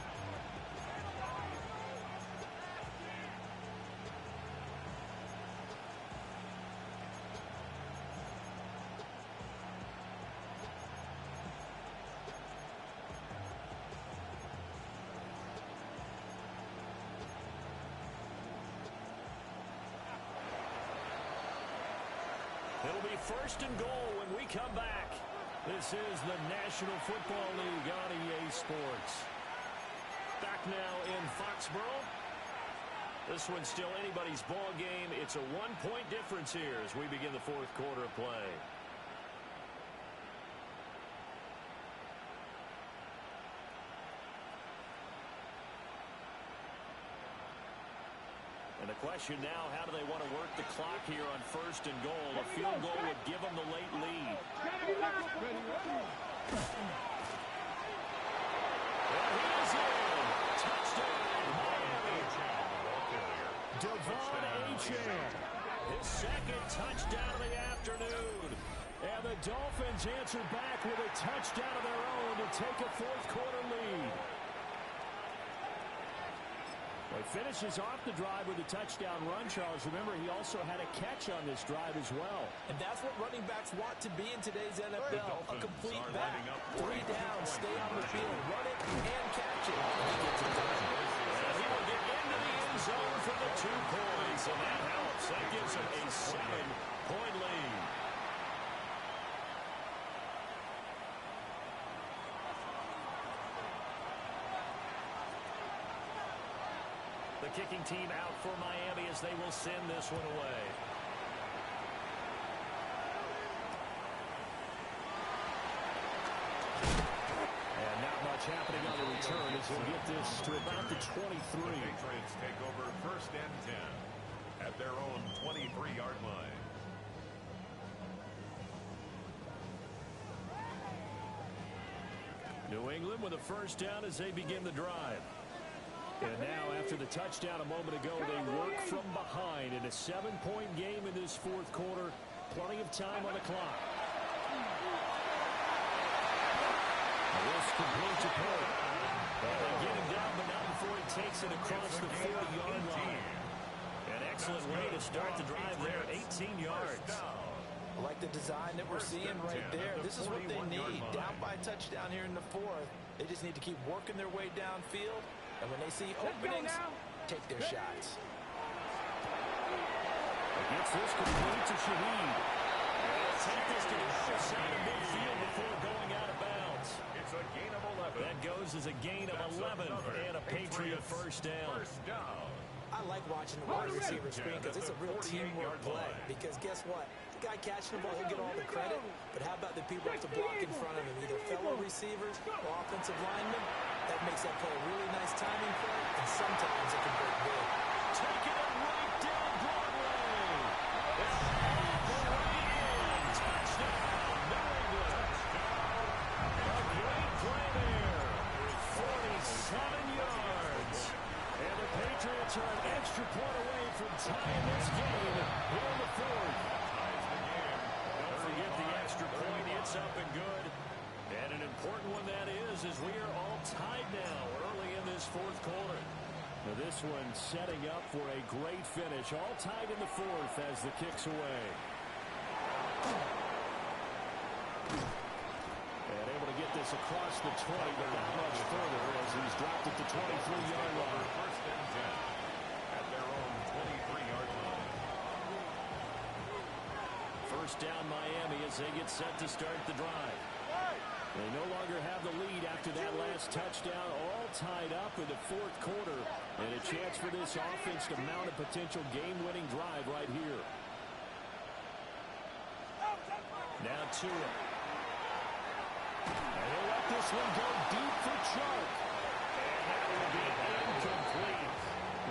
It'll be first and goal when we come back. This is the National Football League on EA Sports. Back now in Foxborough. This one's still anybody's ball game. It's a 1-point difference here as we begin the fourth quarter of play. And the question now, how do they want to work the clock here on first and goal? A field goal would give them the late lead. And he is in. Touchdown, Miami. Devon Achane. His second touchdown of the afternoon. And the Dolphins answer back with a touchdown of their own to take a fourth quarter lead. He finishes off the drive with a touchdown run, Charles. Remember, he also had a catch on this drive as well. And that's what running backs want to be in today's NFL. A complete back. 3 down, stay on the field, run it, and catch it. He gets it done. And he will get into the end zone for the 2 points, and that helps. That gives him a 7-point lead. The kicking team out for Miami as they will send this one away. And not much happening on the return as we'll get this to about the 23. The Patriots take over first and 10 at their own 23-yard line. New England with a first down as they begin the drive. And now, after the touchdown a moment ago, they work from behind in a 7-point game in this fourth quarter. Plenty of time on the clock. This complete to Pope. And they get him down, but not before he takes it across the 40-yard line. An excellent way to start the drive there, 18 yards. I like the design that we're seeing right there. This is what they need. Down by a touchdown here in the fourth. They just need to keep working their way downfield. And when they see openings, take their shots. Gets this complete to Shaheed. They'll take this to the other side of midfield before going out of bounds. It's a gain of 11. That goes as a gain of 11 and a Patriot first down. I like watching the wide receiver screen because it's a real teamwork play. Because guess what? The guy catching the ball, he'll get all the credit. But how about the people to block in front of him? Either fellow receivers or offensive linemen. That makes that play a really nice timing play. And sometimes it can break big. Taking it right down Broadway. Touchdown, New England. A great play there. 47 yards. And the Patriots are an extra point away from tying this game here in the fourth. Don't forget the extra point. It's up and good. And an important one that is, as we are all tied now early in this fourth quarter. Now this one setting up for a great finish. All tied in the fourth as the kick's away. And able to get this across the 20, but not much further as he's dropped at the 23-yard line. First and 10 at their own 23-yard line. First down Miami as they get set to start the drive. They no longer have the lead after that last touchdown, all tied up in the fourth quarter. And a chance for this offense to mount a potential game-winning drive right here. Now Tua. And he'll let this one go deep for Chark. And that will be incomplete.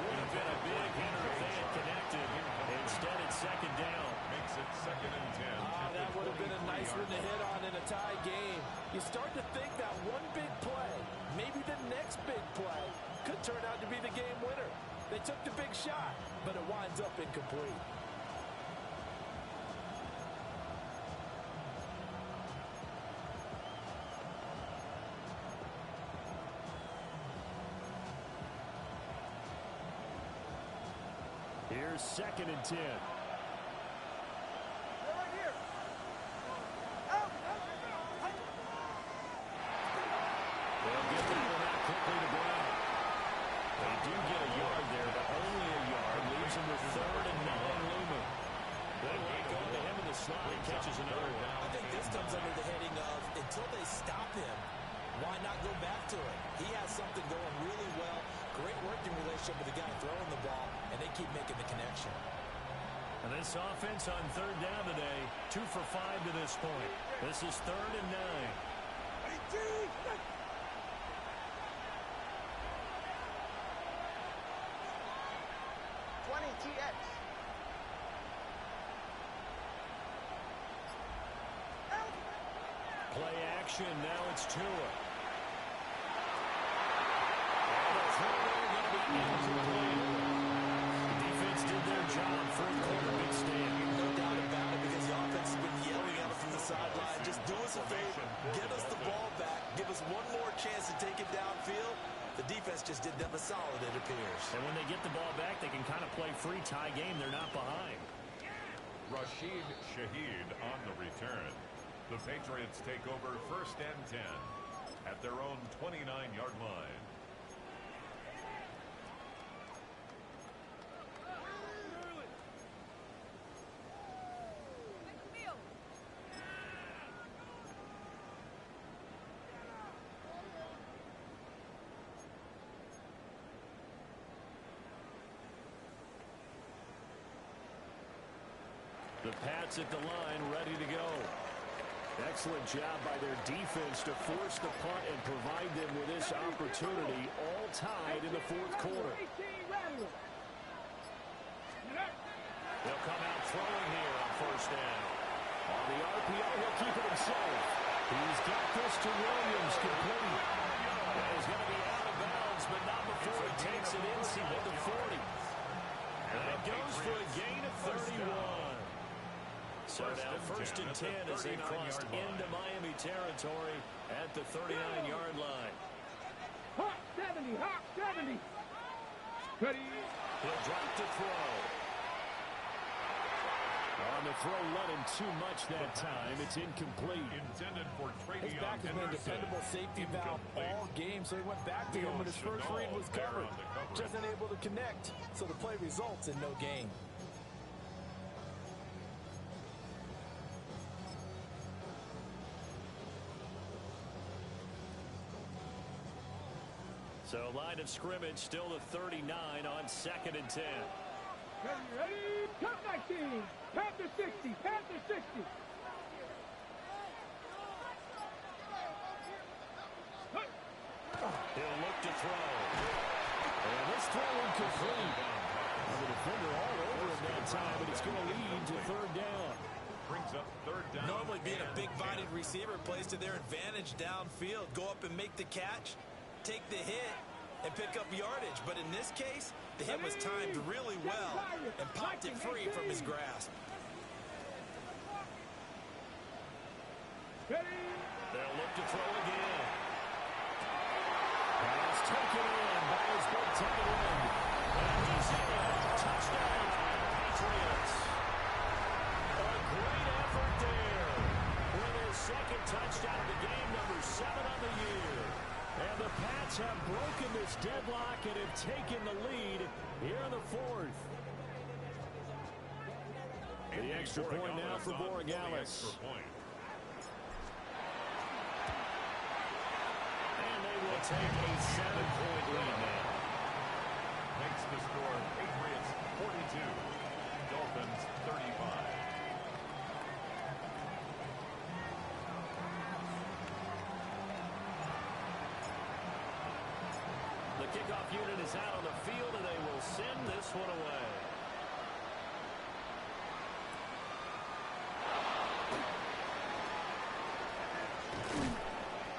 Would have been a big hitter if they had connected. Instead, it's second down. Makes it second and 10. That would have been a nice one to hit on in a tie game. You start to think that one big play, maybe the next big play, could turn out to be the game winner. They took the big shot, but it winds up incomplete. Here's second and 10. They'll get that one out quickly to Brown. They do get a yard there, but only a yard. Leaves him with third and 9 looming. They let go to him in the slot. He catches another one. I think this comes under the heading of, until they stop him, why not go back to it? He has something going really well. Great working relationship with the guy throwing the ball, and they keep making the connection. And this offense on third down today, 2 for 5 to this point. This is third and 9. 20 TX. Play action, now it's Tua. And a throw going to be incomplete. The defense did their job. Fourth quarter, big stand. No doubt about it, because the offense has been yelling at him from the sideline. Just do us a favor. Get us the ball back. Give us one more chance to take it downfield. The defense just did them a solid, it appears. And when they get the ball back, they can kind of play free tie game. They're not behind. Rashid Shaheed on the return. The Patriots take over first and 10 at their own 29-yard line. The Pats at the line, ready to go. Excellent job by their defense to force the punt and provide them with this opportunity, all tied in the fourth quarter. They'll come out throwing here on first down. On the RPO, he'll keep it himself. He's got this to Williams, complete. And he's going to be out of bounds, but not before he takes it inside the 40. And it goes for a gain of 31. So now first and 10 as they crossed into Miami territory at the 39-yard line. Hot 70, hot 70. Ready. He'll drop to throw. On the throw, let him too much that time. It's incomplete. Intended for His back has been a dependable safety valve all game, so he went back to him when his first read was covered. Just unable to connect, so the play results in no gain. So line of scrimmage still the 39 on second and 10. Ready. Cut 19. Panther 60. Panther 60. He'll look to throw. And this throw incomplete. And the defender all over him that time, but it's going to lead to third down. Brings up third down. Normally being a big-bodied receiver plays to their advantage downfield. Go up and make the catch, take the hit, and pick up yardage. But in this case, the hit was timed really well and popped it free from his grasp. They'll look to throw again. Pass taken in by his big tight end. And he's in. Touchdown, Patriots. A great effort there. With his second touchdown of the game, number 7 on the year. And the Pats have broken this deadlock and have taken the lead here in the fourth. The extra point now for Borregales. And they will take a 7-point lead now. Makes the score Patriots 42, Dolphins 35. The kickoff unit is out on the field, and they will send this one away.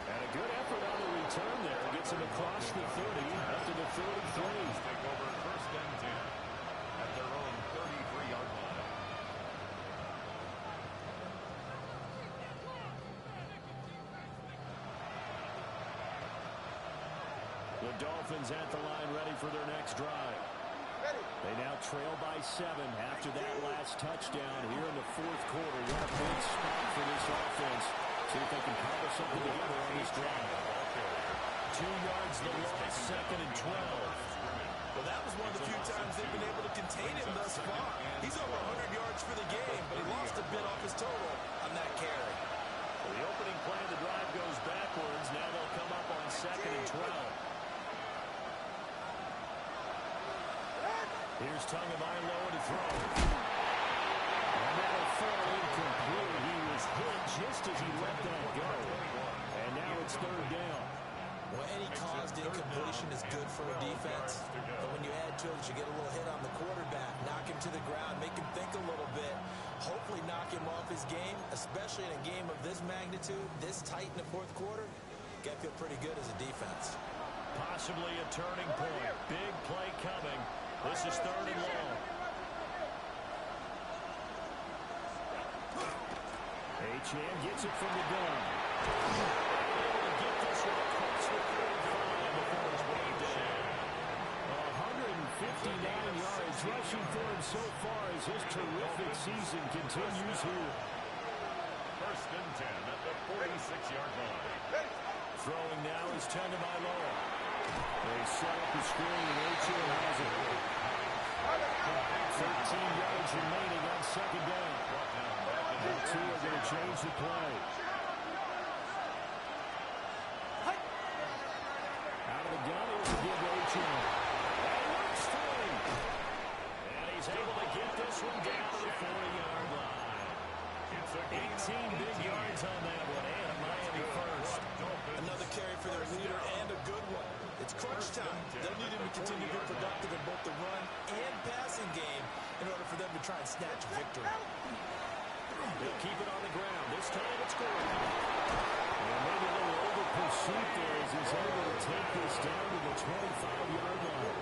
And a good effort on the return there. Gets him across the 30, up to the 33. Take over first and 10 at their own 33-yard line. The Dolphins at the line ready for their next drive. They now trail by 7 after that last touchdown here in the fourth quarter. What a big spot for this offense. See if they can cobble something together on this drive. 2 yards the loss, second and 12. Well, that was one of the few times they've been able to contain him thus far. He's over 100 yards for the game, but he lost a bit off his total on that carry. Well, the opening play of the drive goes backwards. Now they'll come up on second and 12. Here's Tagovailoa to throw. And that'll fall incomplete. He was hit just as he let that go. And now it's third down. Well, any caused incompletion is good for a defense. But when you add to it, you get a little hit on the quarterback, knock him to the ground, make him think a little bit, hopefully knock him off his game, especially in a game of this magnitude, this tight in the fourth quarter. Got to feel pretty good as a defense. Possibly a turning point. Big play coming. This is third and long. Achane gets it from the gun. Able to get this one across the 45 before it's weighed down. 159 yards rushing for him so far as his terrific season continues here. First and 10 at the 46-yard line. Throwing now is Tagovailoa. They set up the screen, and Achane has it. 13 yards remaining on second down. The two are going to change the play. Out of the gun, here's a give to Achane. And works through. And he's able to get this one down to the 40-yard line. 18 big yards on that one, and a Miami first. Another carry for their leader and a good one. It's crunch time. They'll need him to continue to be productive in both the run and passing game in order for them to try and snatch a victory. They'll keep it on the ground. This time it's good. And maybe a little over pursuit there as he's able to take this down to the 25-yard line.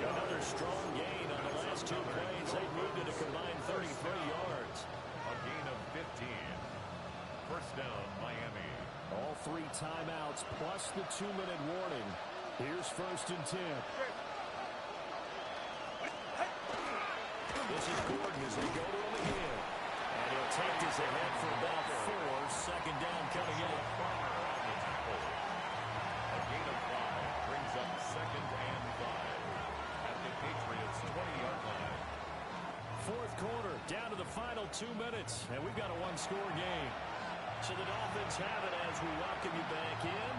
Another strong gain on the last two plays. They moved it a combined 33 yards. A timeouts plus the 2-minute warning. Here's 1st and 10. This is Gordon as they go to him again. And he'll take this ahead for about 4. 2nd down coming in. A gain of 5 brings up 2nd and 5 at the Patriots' 20-yard line. 4th quarter, down to the final 2 minutes, and we've got a 1-score game. So the Dolphins have it as we welcome you back in.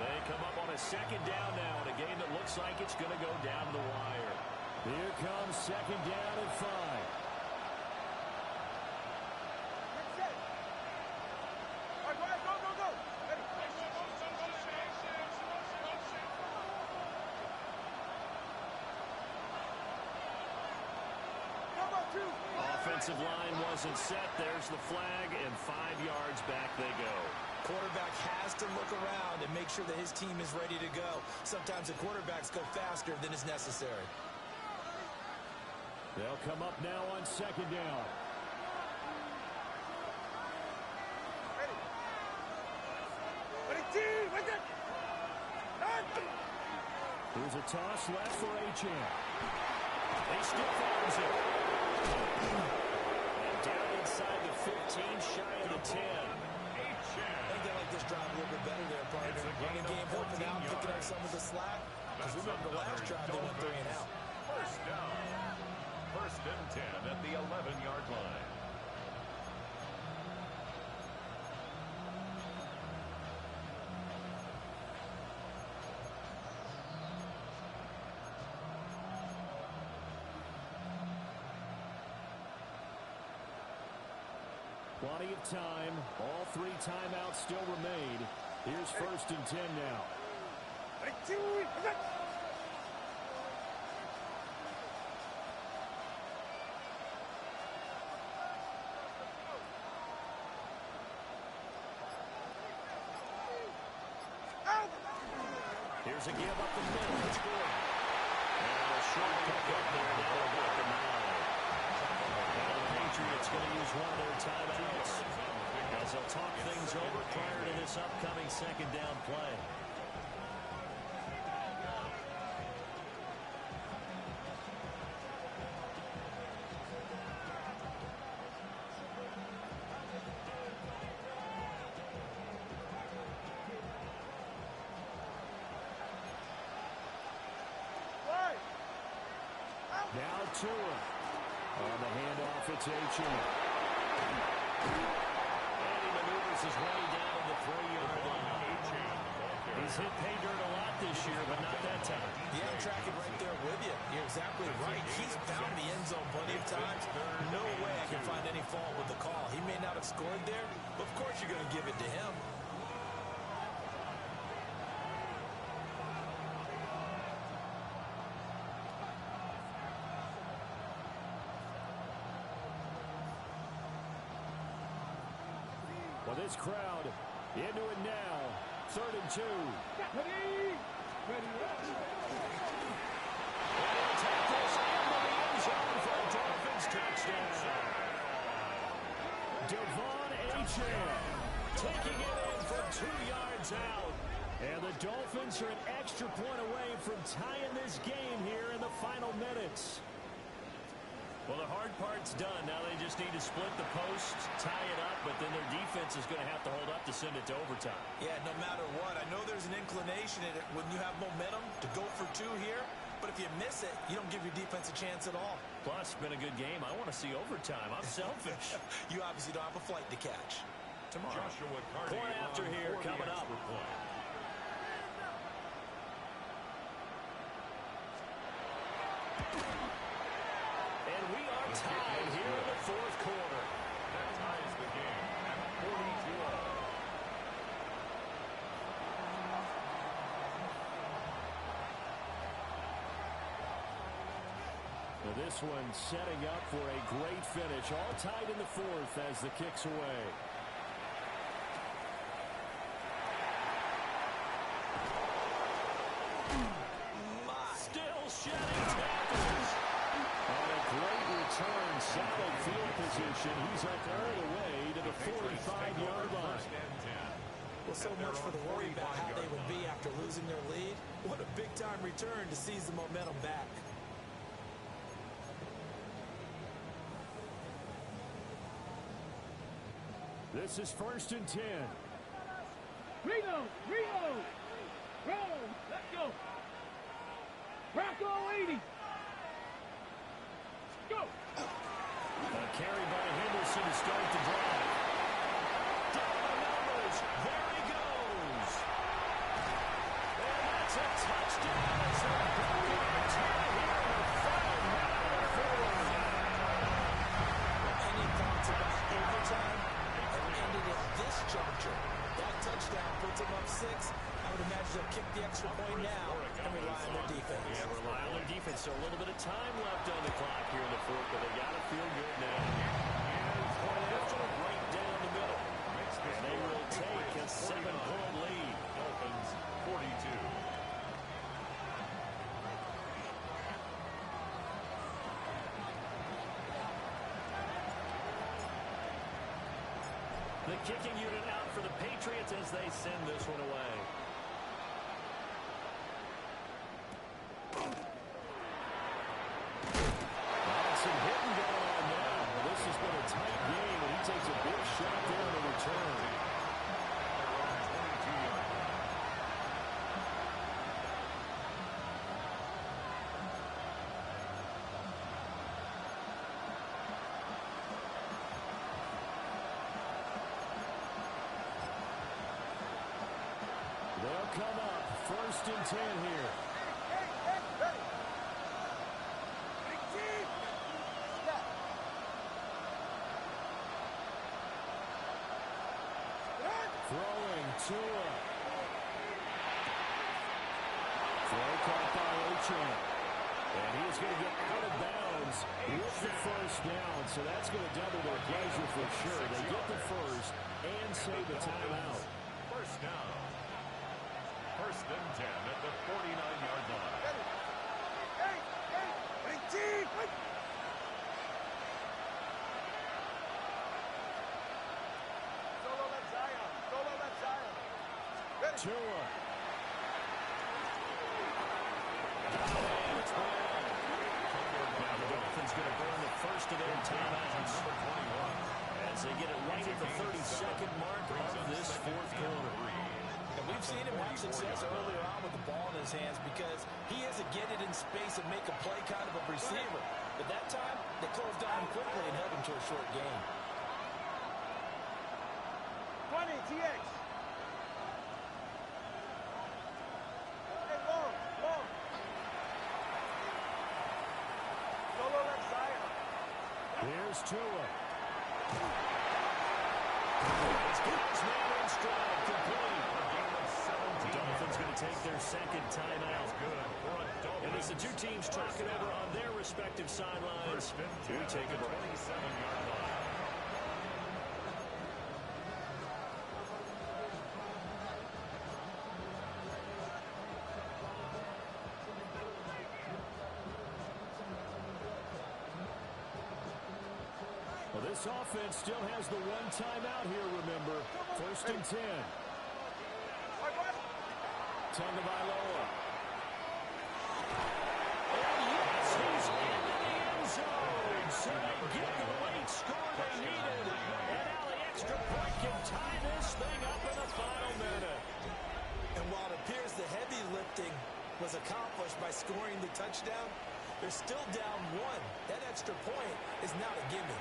They come up on a 2nd down now in a game that looks like it's going to go down the wire. Here comes 2nd down and 5. Offensive line wasn't set. There's the flag, and 5 yards back they go. Quarterback has to look around and make sure that his team is ready to go. Sometimes the quarterbacks go faster than is necessary. They'll come up now on 2nd down. Here's a toss left for Achane. He still follows it. And down inside the 15, shy of the 10. I think they like this drive a little bit better there, partner. Running game helping out, picking up some of the slack. Because remember the last drive, they went 3 and out. 1st down. 1st and 10 at the 11-yard line. Plenty of time. All 3 timeouts still remain. Here's 1st and 10 now. Here's a give up the middle. It's good. And a short kick up there now about the 9. Now the Patriots going to use one of their timeouts as they'll talk things over prior to this upcoming 2nd down play. Now to him. On the handoff, it's Achane. And he maneuvers his way down to the 3-yard line. He's hit pay dirt a lot this year, but not that time. Yeah, I'm tracking right there with you. You're exactly right. He's found the end zone plenty of times. No way I can find any fault with the call. He may not have scored there, but of course you're going to give it to him. Well, this crowd into it now. 3rd and 2. Ready? Ready? And take this into the end zone for a Dolphins touchdown. Devon Achane taking it in for 2 yards out. And the Dolphins are an extra point away from tying this game here in the final minutes. Well, the hard part's done. Now they just need to split the post, tie it up, but then their defense is going to have to hold up to send it to overtime. Yeah, no matter what. I know there's an inclination in it when you have momentum to go for 2 here, but if you miss it, you don't give your defense a chance at all. Plus, it's been a good game. I want to see overtime. I'm selfish. You obviously don't have a flight to catch. Tomorrow. Joshua Carney Point after here coming up. Point. And we are tied here in the 4th quarter. That ties the game at 42-all. Well, this one setting up for a great finish. All tied in the 4th as the kick's away. Still shedding tackles. On a great return, solid field position. He's up all the way to the 45-yard line. 1st and 10. Well, so much for the worry about how they would be after losing their lead. What a big-time return to seize the momentum back. This is 1st and 10. Reno! Roll! Let's go! Rocco 80! Go! A carry by Henderson to start the drive. Down the numbers. There he goes. And that's a touchdown. It's a broken return here in the final minute of the fourth. Any thoughts about overtime? And ended at this juncture. That touchdown puts them up 6. I would imagine they'll kick the extra point now and rely on their defense. Yeah, rely on their defense. So a little bit of time left on the clock here in the fourth, but they got to feel good now. Right down the middle. And they will take a 7-point lead. Dolphins 42. The kicking unit out for the Patriots as they send this one away. Some hitting going on now. This has been a tight game, and he takes a big shot there in the return. They'll come up 1st and 10 here. Throwing Tua. Throw caught by Ochane. And he's going to get out of bounds with the 1st down. So that's going to double their pleasure for sure. They get the 1st and save the timeout. 1st down. 1st and 10 at the 49-yard line. Tua. Now the Dolphins going to burn the 1st of their timeouts as they get it right at the 32nd mark of this 4th quarter. And we've seen him have success earlier on with the ball in his hands because he has to get it in space and make a play kind of a receiver. But that time, they closed on him quickly and held him to a short game. 20, TX! Here's Tua. He's got his man in stride, complete. The Dolphins going to take their 2nd timeout. And as the two teams talk it over on their respective sidelines, we take a break. 27-yard line. Well, this offense still has the 1 timeout here, remember. 1st and 10. Tagovailoa. And yes, he's into the end zone. So they get the late score they needed. And now the extra point can tie this thing up in the final minute. And while it appears the heavy lifting was accomplished by scoring the touchdown, they're still down 1. That extra point is not a gimme.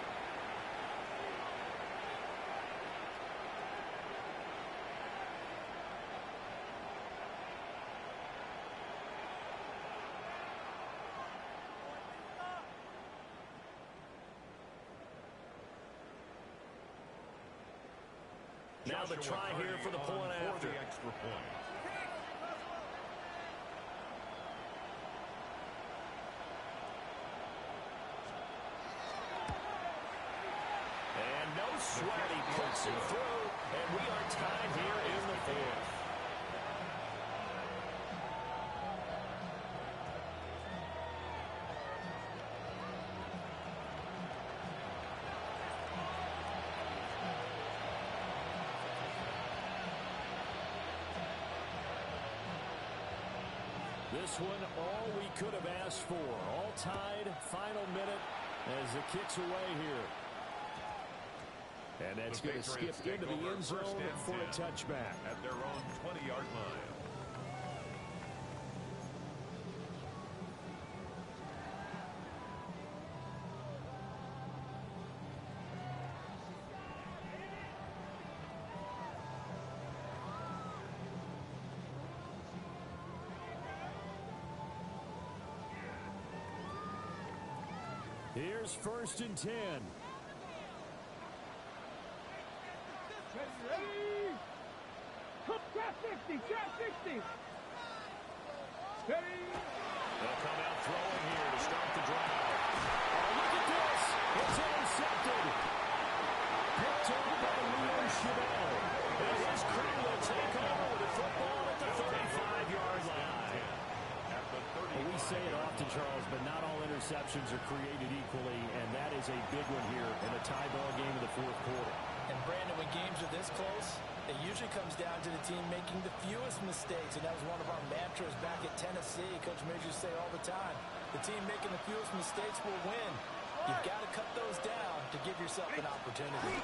Now the try here for the point after. The extra point. And no sweat, he puts it through, and we are tied here in the 4th. This one, all we could have asked for. All tied, final minute as it kicks away here. And that's going to skip into the end zone for a touchback. At their own 20-yard line. Here's 1st and 10. Ready? Trap 60, trap 60. Ready? They'll come out throwing here to start the drive. Oh, look at this. It's intercepted. Picked up by Leo Chabot. And his crew will take over with the football at the 35-yard line. We say it often, Charles, but not all interceptions are created equally, and that is a big one here in a tie ball game in the 4th quarter. And Brandon, when games are this close, it usually comes down to the team making the fewest mistakes, and that was one of our mantras back at Tennessee. Coach Major used to say all the time, the team making the fewest mistakes will win. You've got to cut those down to give yourself an opportunity.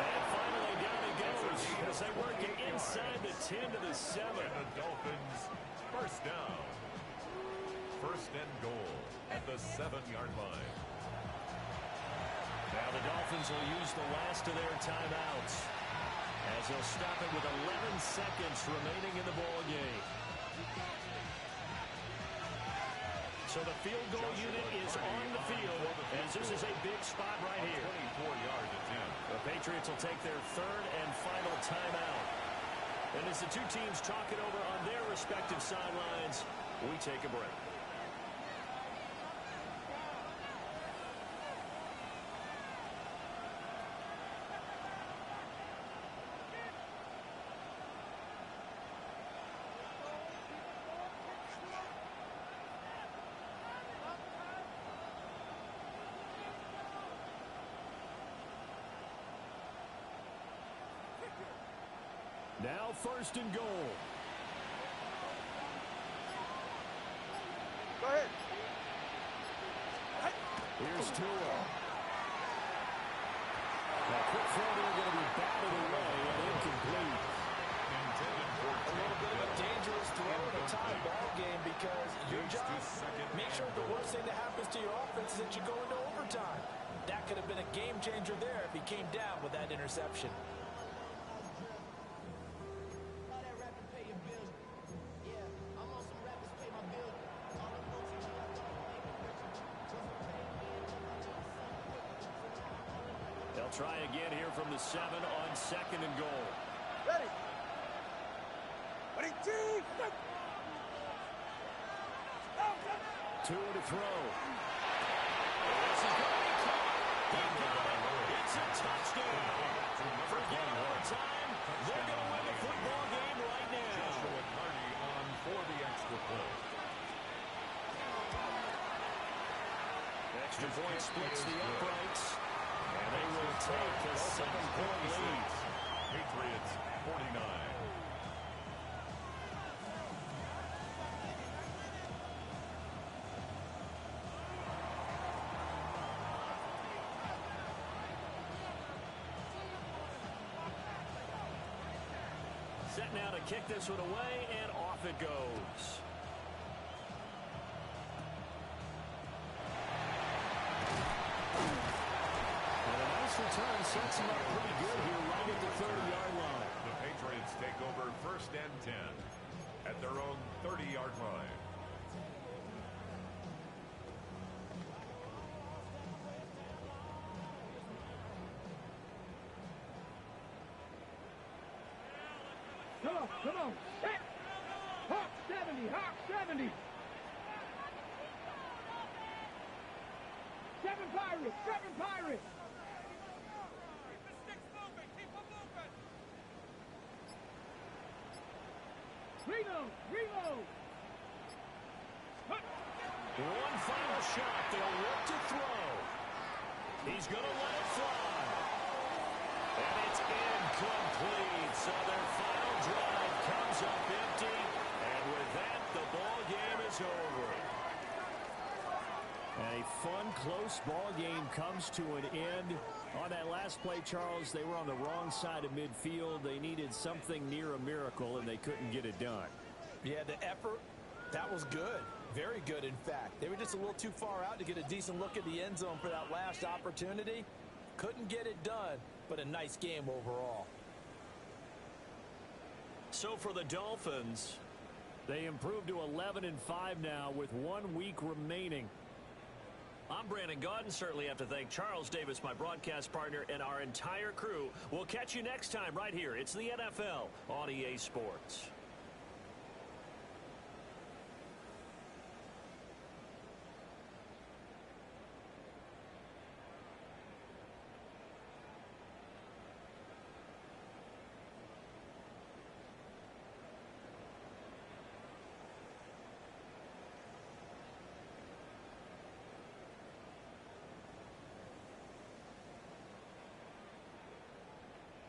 And finally down it goes as they work it inside the 10 to the 7. And the Dolphins, first down. 1st and goal at the 7-yard line. Now the Dolphins will use the last of their timeouts as they'll stop it with 11 seconds remaining in the ball game. So the field goal unit is on the field as this is a big spot right here. 24-yard attempt. The Patriots will take their 3rd and final timeout. And as the two teams talk it over on their respective sidelines, we take a break. Now 1st and goal. Go ahead. Here's Tua. Now quick throw there going to be batted away and incomplete. Intended for A little bit of a dangerous throw in a tie ball game because your job, make sure the worst thing that happens to your offense is that you go into overtime. That could have been a game changer there if he came down with that interception. They'll try again here from the 7 on 2nd and goal. Ready. Ready, team. Tua to throw. This is going to be caught. He got it. It's a touchdown. Forget overtime. They're going to win the football game right now. on for the extra point. Extra point splits the uprights. And they will take a 7-point lead. Patriots 49. Set now to kick this one away, and off it goes. Return sets him up pretty good here right at the 30-yard line. The Patriots take over 1st and 10 at their own 30-yard line. Come on. Set. Hawk 70, Hawk 70. 7 Pirates, 7 Pirates. Reload! One final shot. They'll look to throw. He's going to let it fly. And it's incomplete. So their final drive comes up empty. And with that, the ball game is over. And a fun, close ball game comes to an end. On that last play, Charles, they were on the wrong side of midfield. They needed something near a miracle, and they couldn't get it done. Yeah, the effort, that was good. Very good, in fact. They were just a little too far out to get a decent look at the end zone for that last opportunity. Couldn't get it done, but a nice game overall. So for the Dolphins, they improved to 11-5 now with 1 week remaining. I'm Brandon Gaudin. Certainly have to thank Charles Davis, my broadcast partner, and our entire crew. We'll catch you next time right here. It's the NFL on EA Sports.